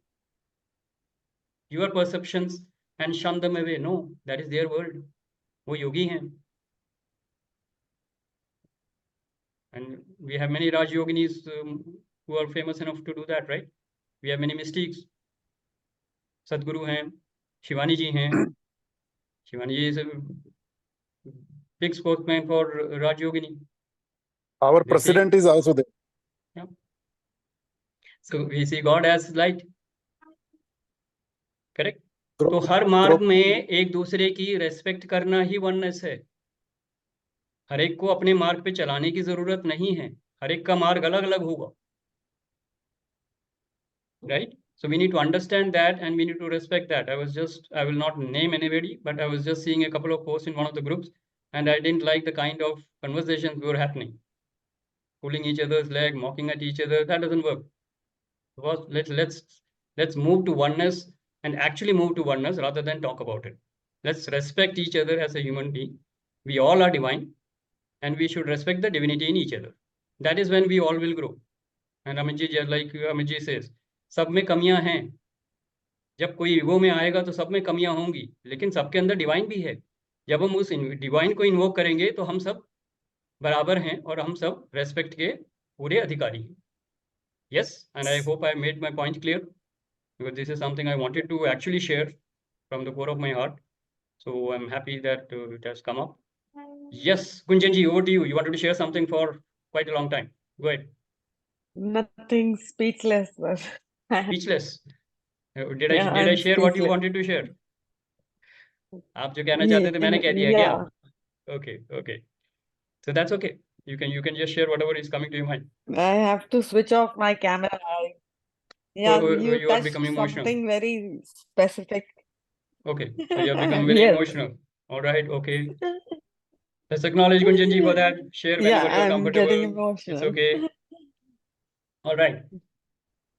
[SPEAKER 1] perceptions and shun them away. No, that is their world. वो योगी हैं. And we have many Raj Yoginis who are famous enough to do that, right? We have many mystics. Sadhguru हैं, Shivani ji हैं. Shivani ji is a big spokesman for Raj Yogini.
[SPEAKER 3] Our president is also there.
[SPEAKER 1] Yeah. So we see God as light. Correct? तो हर मार्ग में एक दूसरे की respect करना ही oneness है. हर एक को अपने मार्ग पे चलाने की जरूरत नहीं है, हर एक का मार्ग अलग अलग होगा. Right? So we need to understand that and we need to respect that. I will not name anybody, but I was just seeing a couple of posts in one of the groups and I didn't like the kind of conversations were happening. Pulling each other's leg, mocking at each other, that doesn't work. Because let's move to oneness and actually move to oneness rather than talk about it. Let's respect each other as a human being. We all are divine and we should respect the divinity in each other. That is when we all will grow. And Amit ji says, सब में कमियां हैं. जब कोई ego में आएगा तो सब में कमियां होंगी, लेकिन सबके अंदर डिवाइन भी है. जब हम उस डिवाइन को इन्वोक करेंगे तो हम सब बराबर हैं और हम सब रेस्पेक्ट के पूरे अधिकारी हैं. Yes, and I hope I made my point clear, because this is something I wanted to actually share from the core of my heart. So I'm happy that it has come up. Yes, Gunjan ji, over to you. You wanted to share something for quite a long time. Go ahead.
[SPEAKER 6] Nothing, speechless.
[SPEAKER 1] Speechless. Did
[SPEAKER 6] Yeah,
[SPEAKER 1] I
[SPEAKER 6] I'm
[SPEAKER 1] share what you
[SPEAKER 6] speechless.
[SPEAKER 1] wanted to share? आप जो कहना चाहते थे मैंने कह दिया क्या? Okay. So that's okay. You can just share whatever is coming to your mind.
[SPEAKER 6] I have to switch off my camera. Yeah, you
[SPEAKER 1] you are
[SPEAKER 6] touched
[SPEAKER 1] becoming emotional.
[SPEAKER 6] something very specific.
[SPEAKER 1] Okay, so you have become very
[SPEAKER 6] Yes.
[SPEAKER 1] emotional. All right, okay. Let's acknowledge Gunjan ji for that. Share whenever
[SPEAKER 6] Yeah,
[SPEAKER 1] you're
[SPEAKER 6] I'm
[SPEAKER 1] comfortable.
[SPEAKER 6] getting emotional.
[SPEAKER 1] It's okay. All right.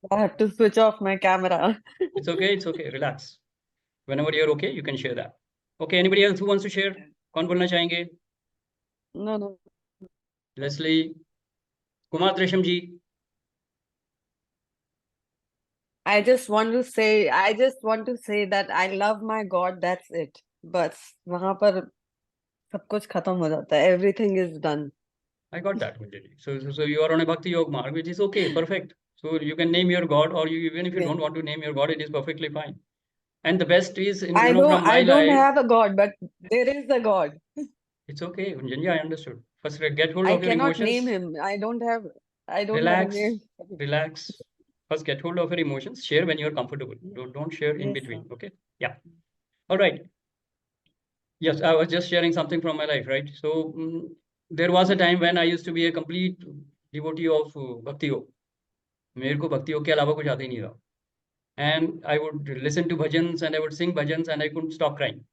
[SPEAKER 6] I have to switch off my camera.
[SPEAKER 1] It's okay. Relax. Whenever you're okay, you can share that. Okay, anybody else who wants to share? कौन बोलना चाहेंगे?
[SPEAKER 6] No.
[SPEAKER 1] Leslie, Kumar Tresham ji.
[SPEAKER 6] I just want to say that I love my God, that's it. बस वहां पर सब कुछ खत्म हो जाता है. Everything is done.
[SPEAKER 1] I got that, Gunjan ji. So you are on a Bhakti Yoga mark, which is okay, perfect. So you can name your God, or even if you
[SPEAKER 6] Yeah.
[SPEAKER 1] don't want to name your God, it is perfectly fine. And the best is, from
[SPEAKER 6] I
[SPEAKER 1] my
[SPEAKER 6] don't
[SPEAKER 1] life.
[SPEAKER 6] have a God, but there is a God.
[SPEAKER 1] It's okay, Gunjan ji, I understood. First, get hold
[SPEAKER 6] I
[SPEAKER 1] of your
[SPEAKER 6] cannot
[SPEAKER 1] emotions.
[SPEAKER 6] name him. I don't have a
[SPEAKER 1] Relax.
[SPEAKER 6] name.
[SPEAKER 1] Relax. First, get hold of your emotions. Share when you're comfortable. Don't share in
[SPEAKER 6] Yes,
[SPEAKER 1] between.
[SPEAKER 6] sir.
[SPEAKER 1] Okay. Yeah. All right. Yes, I was just sharing something from my life, right? So there was a time when I used to be a complete devotee of Bhakti Yoga. मेरे को भक्ति योग के अलावा कुछ आता ही नहीं था. And I would listen to bhajans and I would sing bhajans and I couldn't stop crying.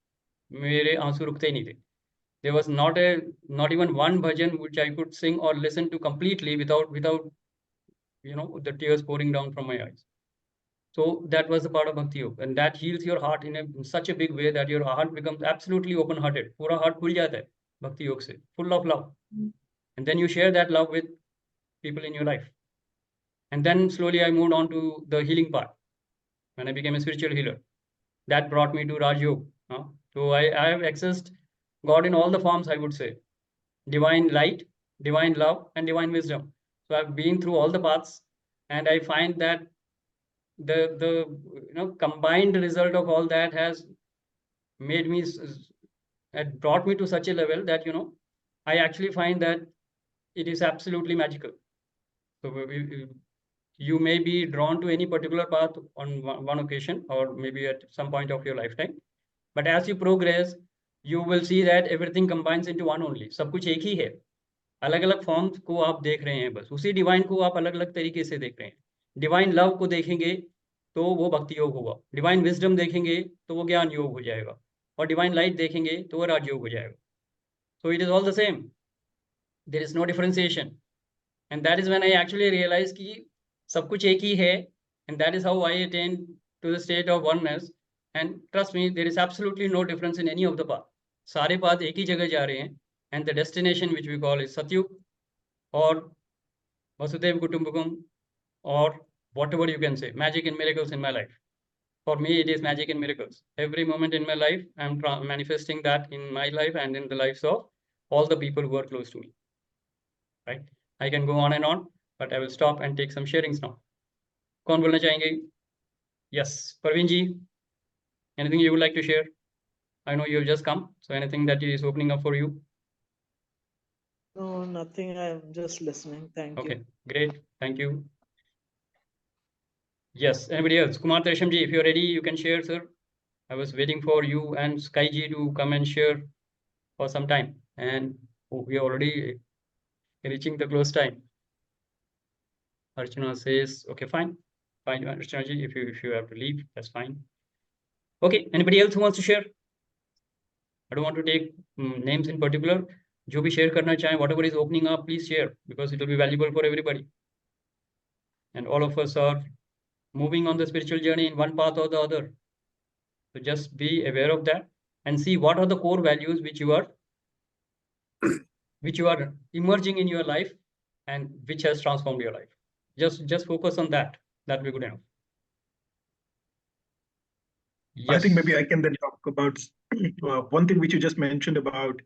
[SPEAKER 1] मेरे आंसू रुकते ही नहीं थे. There was not even one bhajan which I could sing or listen to completely without the tears pouring down from my eyes. So that was the part of Bhakti Yoga, and that heals your heart in such a big way that your heart becomes absolutely open-hearted. पूरा heart खुल जाता है Bhakti Yoga से, full of love. And then you share that love with people in your life. And then slowly I moved on to the healing part when I became a spiritual healer. That brought me to Raj Yoga. So I have accessed God in all the forms, I would say. Divine light, divine love, and divine wisdom. So I've been through all the paths, and I find that the combined result of all that has made me had brought me to such a level that I actually find that it is absolutely magical. So you may be drawn to any particular path on one occasion or maybe at some point of your lifetime, but as you progress you will see that everything combines into one only. सब कुछ एक ही है, अलग अलग forms को आप देख रहे हैं, बस उसी डिवाइन को आप अलग अलग तरीके से देख रहे हैं. डिवाइन लव को देखेंगे तो वो भक्ति योग होगा, डिवाइन विजडम देखेंगे तो वो ज्ञान योग हो जाएगा, और डिवाइन लाइट देखेंगे तो वो राजयोग हो जाएगा. So it is all the same, there is no differentiation. And that is when I actually realize कि सब कुछ एक ही है, and that is how I attain to the state of oneness. And trust me, there is absolutely no difference in any of the path. सारे path एक ही जगह जा रहे हैं, and the destination which we call is Satyug or Vasudev Kutumbakam, or whatever you can say, magic and miracles in my life. For me, it is magic and miracles. Every moment in my life, I'm manifesting that in my life and in the lives of all the people who are close to me. Right? I can go on and on, but I will stop and take some sharings now. कौन बोलना चाहेंगे? Yes, Parveen ji, anything you would like to share? I know you have just come, so anything that is opening up for you?
[SPEAKER 7] No, nothing. I'm just listening. Thank you.
[SPEAKER 1] Okay, great. Thank you. Yes, anybody else? Kumar Teresham ji, if you're ready, you can share, sir. I was waiting for you and Sky ji to come and share for some time. And we are already reaching the close time. Archana says, okay, fine. Fine, Archana ji, if you have to leave, that's fine. Okay, anybody else who wants to share? I don't want to take names in particular. जो भी share करना चाहें, whatever is opening up, please share, because it will be valuable for everybody. And all of us are moving on the spiritual journey in one path or the other. So just be aware of that and see what are the core values which you are emerging in your life and which has transformed your life. Just focus on that. That will be good enough. Yes.
[SPEAKER 5] I think maybe I can then talk about one thing which you just mentioned about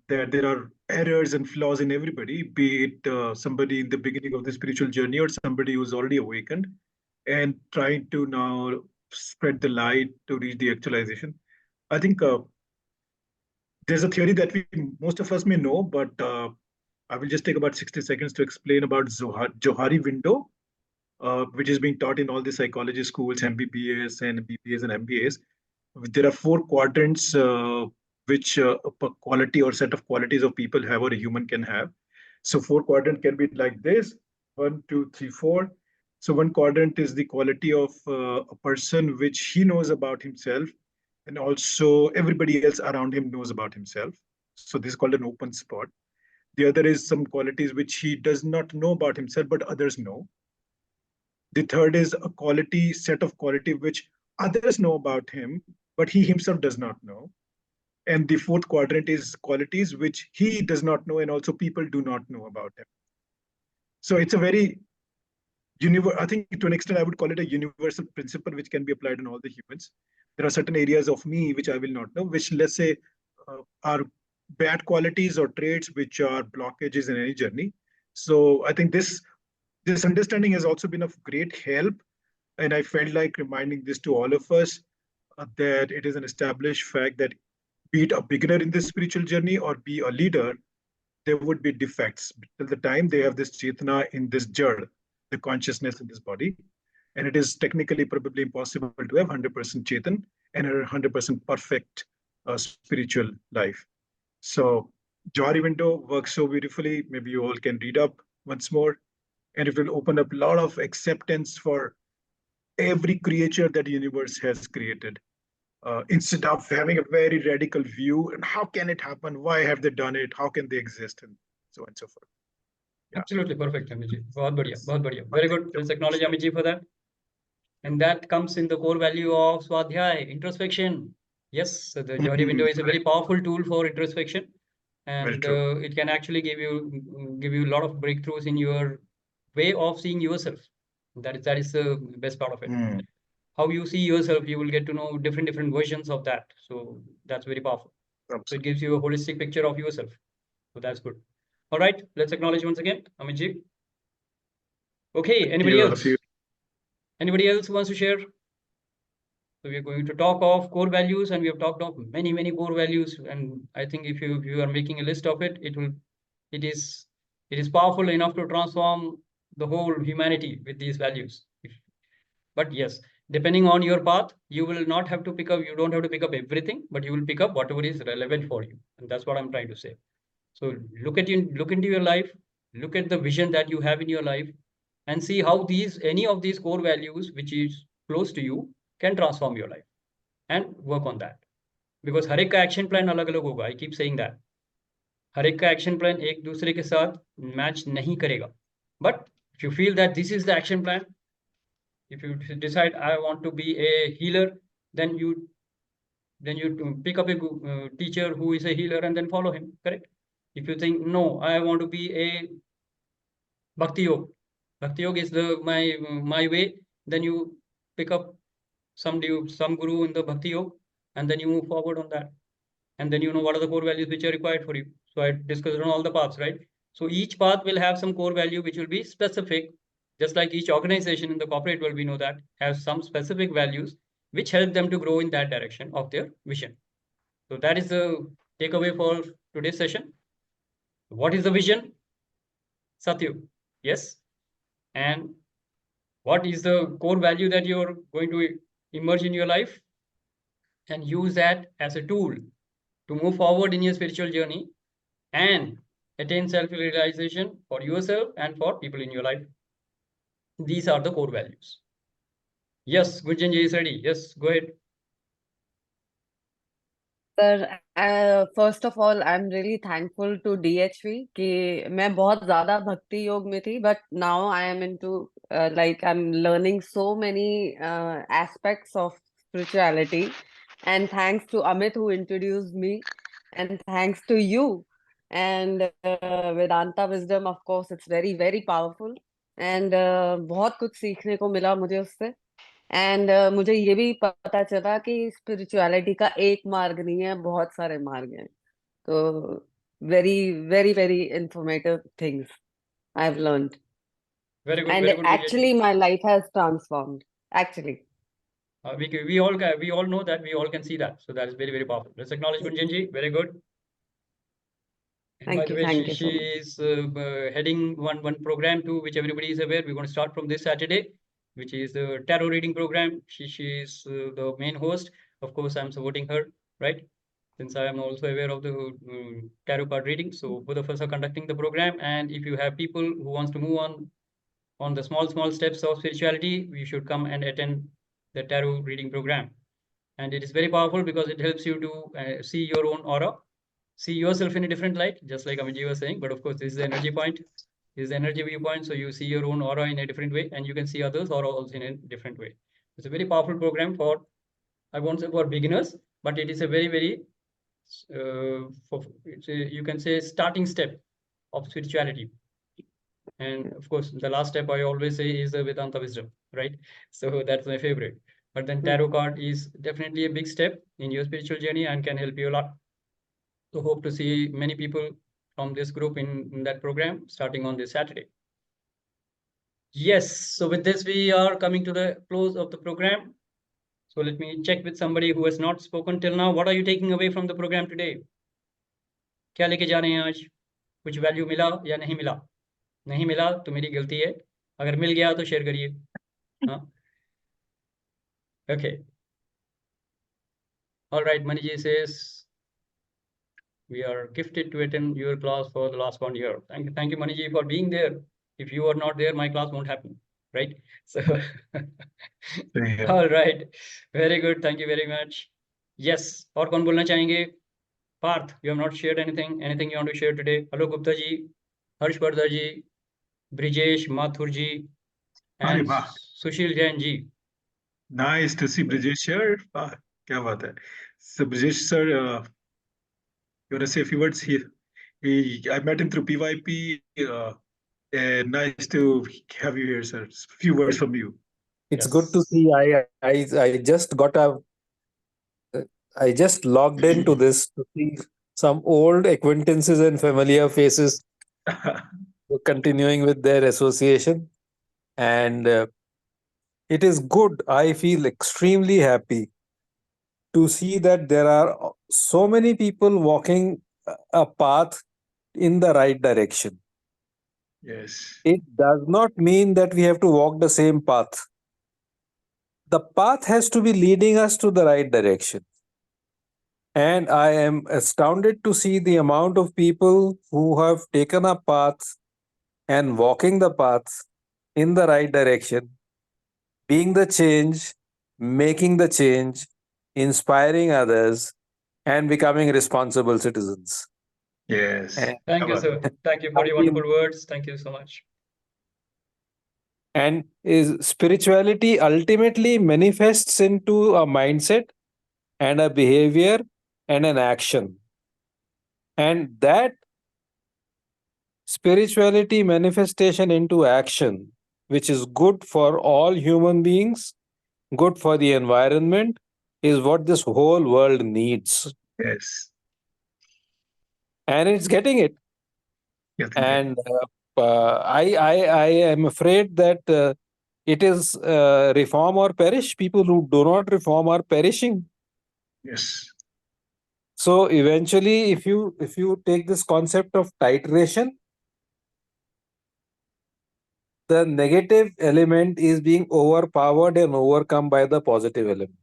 [SPEAKER 5] that there are errors and flaws in everybody, be it somebody in the beginning of the spiritual journey or somebody who's already awakened and trying to now spread the light to reach the actualization. I think there's a theory that most of us may know, but I will just take about 60 seconds to explain about Johari window, which is being taught in all the psychology schools, MBBS and BBS and MBAs. There are 4 quadrants which a quality or set of qualities of people have or a human can have. So 4 quadrant can be like this, 1, 2, 3, 4. So 1 quadrant is the quality of a person which he knows about himself, and also everybody else around him knows about himself. So this is called an open spot. The other is some qualities which he does not know about himself, but others know. The third is a set of quality which others know about him, but he himself does not know. And the 4th quadrant is qualities which he does not know and also people do not know about him. So it's a very I think to an extent I would call it a universal principle which can be applied on all the humans. There are certain areas of me which I will not know, which let's say are bad qualities or traits which are blockages in any journey. So I think this understanding has also been of great help, and I felt like reminding this to all of us that it is an established fact that be it a beginner in this spiritual journey or be a leader, there would be defects till the time they have this chetana in this jad, the consciousness in this body. And it is technically probably impossible to have 100% Chetan and a 100% perfect spiritual life. So Johari window works so beautifully. Maybe you all can read up once more, and it will open up a lot of acceptance for every creature that the universe has created. Instead of having a very radical view and how can it happen? Why have they done it? How can they exist? And so on and so forth. Yeah.
[SPEAKER 1] Absolutely perfect, Amit ji. बहुत बढ़िया, बहुत बढ़िया. Very good. Let's acknowledge Amit ji for that. And that comes in the core value of Swadhyay, introspection. Yes, so the Johari window is a very powerful tool for introspection, and it can actually give you a lot of breakthroughs in your way of seeing yourself. That is the best part of it. How you see yourself, you will get to know different versions of that. So that's very powerful. So it gives you a holistic picture of yourself. So that's good. All right, let's acknowledge once again, Amit ji. Okay, anybody else? Anybody else who wants to share? So we are going to talk of core values, and we have talked of many core values. And I think if you are making a list of it, it is powerful enough to transform the whole humanity with these values. But yes, depending on your path, you will not have to pick up. You don't have to pick up everything, but you will pick up whatever is relevant for you. And that's what I'm trying to say. So look into your life, look at the vision that you have in your life, and see how any of these core values, which is close to you, can transform your life, and work on that. Because हर एक का action plan अलग-अलग होगा. I keep saying that. हर एक का action plan एक दूसरे के साथ match नहीं करेगा. But if you feel that this is the action plan, if you decide I want to be a healer, then you pick up a teacher who is a healer and then follow him. Correct? If you think no, I want to be a Bhakti Yoga is my way, then you pick up some guru in the Bhakti Yoga, and then you move forward on that. And then you know what are the core values which are required for you. So I discussed on all the paths, right? So each path will have some core value which will be specific, just like each organization in the corporate world, we know that, has some specific values which help them to grow in that direction of their vision. So that is the takeaway for today's session. What is the vision? Satyug. Yes. And what is the core value that you're going to immerse in your life? And use that as a tool to move forward in your spiritual journey and attain self-realization for yourself and for people in your life. These are the core values. Yes, Gunjan ji is ready. Yes, go ahead.
[SPEAKER 6] Sir first of all I am really thankful to DHV कि मैं बहुत ज्यादा भक्ति योग में थी, but now I am into like I am learning so many aspects of spirituality, and thanks to Amit who introduced me, and thanks to you and Vedanta wisdom. Of course it's very very powerful, and बहुत कुछ सीखने को मिला मुझे उससे. And मुझे ये भी पता चला कि स्पिरिचुअलिटी का एक मार्ग नहीं है, बहुत सारे मार्ग हैं. तो very very very informative things I have learned.
[SPEAKER 1] Very good.
[SPEAKER 6] And
[SPEAKER 1] very good,
[SPEAKER 6] actually my life has transformed. Actually.
[SPEAKER 1] We all know that, we all can see that. So that is very, very powerful. Let's acknowledge Gunjan ji. Very good. And by the way, she is heading one program too, which everybody is aware. We're going to start from this Saturday, which is the tarot reading program. She is the main host. Of course, I'm supporting her, right? Since I am also aware of the tarot card reading. So both of us are conducting the program. And if you have people who wants to move on the small steps of spirituality, we should come and attend the tarot reading program. And it is very powerful because it helps you to see your own aura, see yourself in a different light, just like Amit was saying. But of course, this is the energy point. This is the energy viewpoint. So you see your own aura in a different way, and you can see others' aura also in a different way. It's a very powerful program for, I won't say for beginners, but it is a very, very, you can say, starting step of spirituality. And of course, the last step I always say is the Vedanta wisdom, right? So that's my favorite. But then tarot card is definitely a big step in your spiritual journey and can help you a lot. So hope to see many people from this group in that program starting on this Saturday. Yes, so with this, we are coming to the close of the program. So let me check with somebody who has not spoken till now. What are you taking away from the program today? क्या लेके जा रहे हैं आज? कुछ value मिला या नहीं मिला? नहीं मिला तो मेरी गलती है, अगर मिल गया तो शेयर करिए. हाँ, Okay. All right, Maniji says we are gifted to attend your class for the last 1 year. Thank you, Maniji, for being there. If you are not there, my class won't happen, right? So,
[SPEAKER 5] Yeah.
[SPEAKER 1] all right, very good. Thank you very much. Yes, और कौन बोलना चाहेंगे? Parth, you have not shared anything. Anything you want to share today? Hello, Gupta ji, Harshvardhan ji, Brijesh, Mathur ji, and
[SPEAKER 5] वाह,
[SPEAKER 1] Sushil Jain ji.
[SPEAKER 5] nice to see Brijesh here. वाह, क्या बात है. So Brijesh sir, you want to say a few words here? I met him through PYP. And nice to have you here, sir. A few words from you.
[SPEAKER 8] It's good to see. I just logged into this to see some old acquaintances and familiar faces continuing with their association. And it is good. I feel extremely happy to see that there are so many people walking a path in the right direction.
[SPEAKER 5] Yes.
[SPEAKER 8] It does not mean that we have to walk the same path. The path has to be leading us to the right direction. And I am astounded to see the amount of people who have taken a path and walking the path in the right direction, being the change, making the change, inspiring others, and becoming responsible citizens.
[SPEAKER 5] Yes.
[SPEAKER 8] And,
[SPEAKER 1] Thank you, sir. Thank you for your wonderful words. Thank you so much.
[SPEAKER 8] and is spirituality ultimately manifests into a mindset and a behavior and an action. And that spirituality manifestation into action, which is good for all human beings, good for the environment, is what this whole world needs.
[SPEAKER 5] Yes.
[SPEAKER 8] And it's getting it. And I am afraid that it is reform or perish. People who do not reform are perishing.
[SPEAKER 5] Yes.
[SPEAKER 8] So eventually, if you take this concept of titration, the negative element is being overpowered and overcome by the positive element.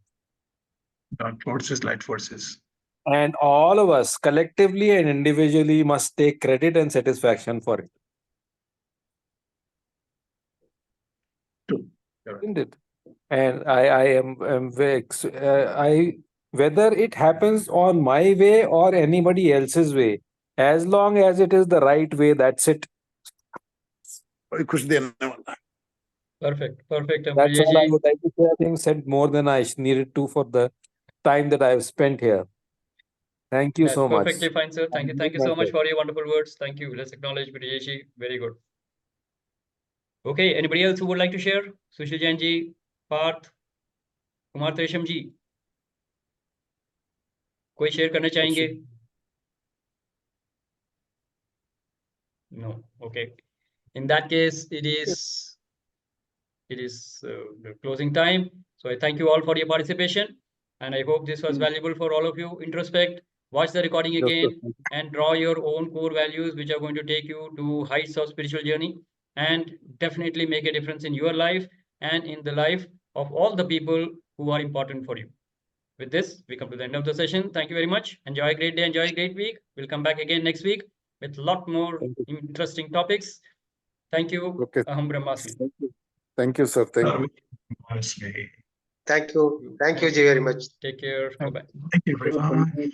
[SPEAKER 5] Dark forces, light forces.
[SPEAKER 8] And all of us collectively and individually must take credit and satisfaction for it.
[SPEAKER 5] True.
[SPEAKER 8] Isn't it? And I am very, whether it happens on my way or anybody else's way, as long as it is the right way, that's it.
[SPEAKER 1] Perfect. Perfect.
[SPEAKER 8] That's all I
[SPEAKER 1] Brijesh
[SPEAKER 8] would like to say. I think said more than I needed to for the time that I have spent here. Thank you
[SPEAKER 1] That's
[SPEAKER 8] so much.
[SPEAKER 1] perfectly fine, sir. Thank you. Thank you so much for your wonderful words. Thank you. Let's acknowledge Brijesh. Very good. Okay. Anybody else who would like to share? Sushil Jain ji, Parth, Kumar Tresham ji. कोई share करना चाहेंगे? No. Okay. In that case, it is the closing time. So I thank you all for your participation, and I hope this was valuable for all of you. Introspect, watch the recording again, and draw your own core values, which are going to take you to heights of spiritual journey, and definitely make a difference in your life and in the life of all the people who are important for you. With this, we come to the end of the session. Thank you very much. Enjoy a great day. Enjoy a great week. We'll come back again next week with a lot more interesting topics. Thank you.
[SPEAKER 3] Okay.
[SPEAKER 1] Aham Brahmasmi.
[SPEAKER 3] Thank you, sir. Thank you.
[SPEAKER 9] Thank you. Thank you very much.
[SPEAKER 1] Take care. Bye-bye.
[SPEAKER 5] Thank you very much.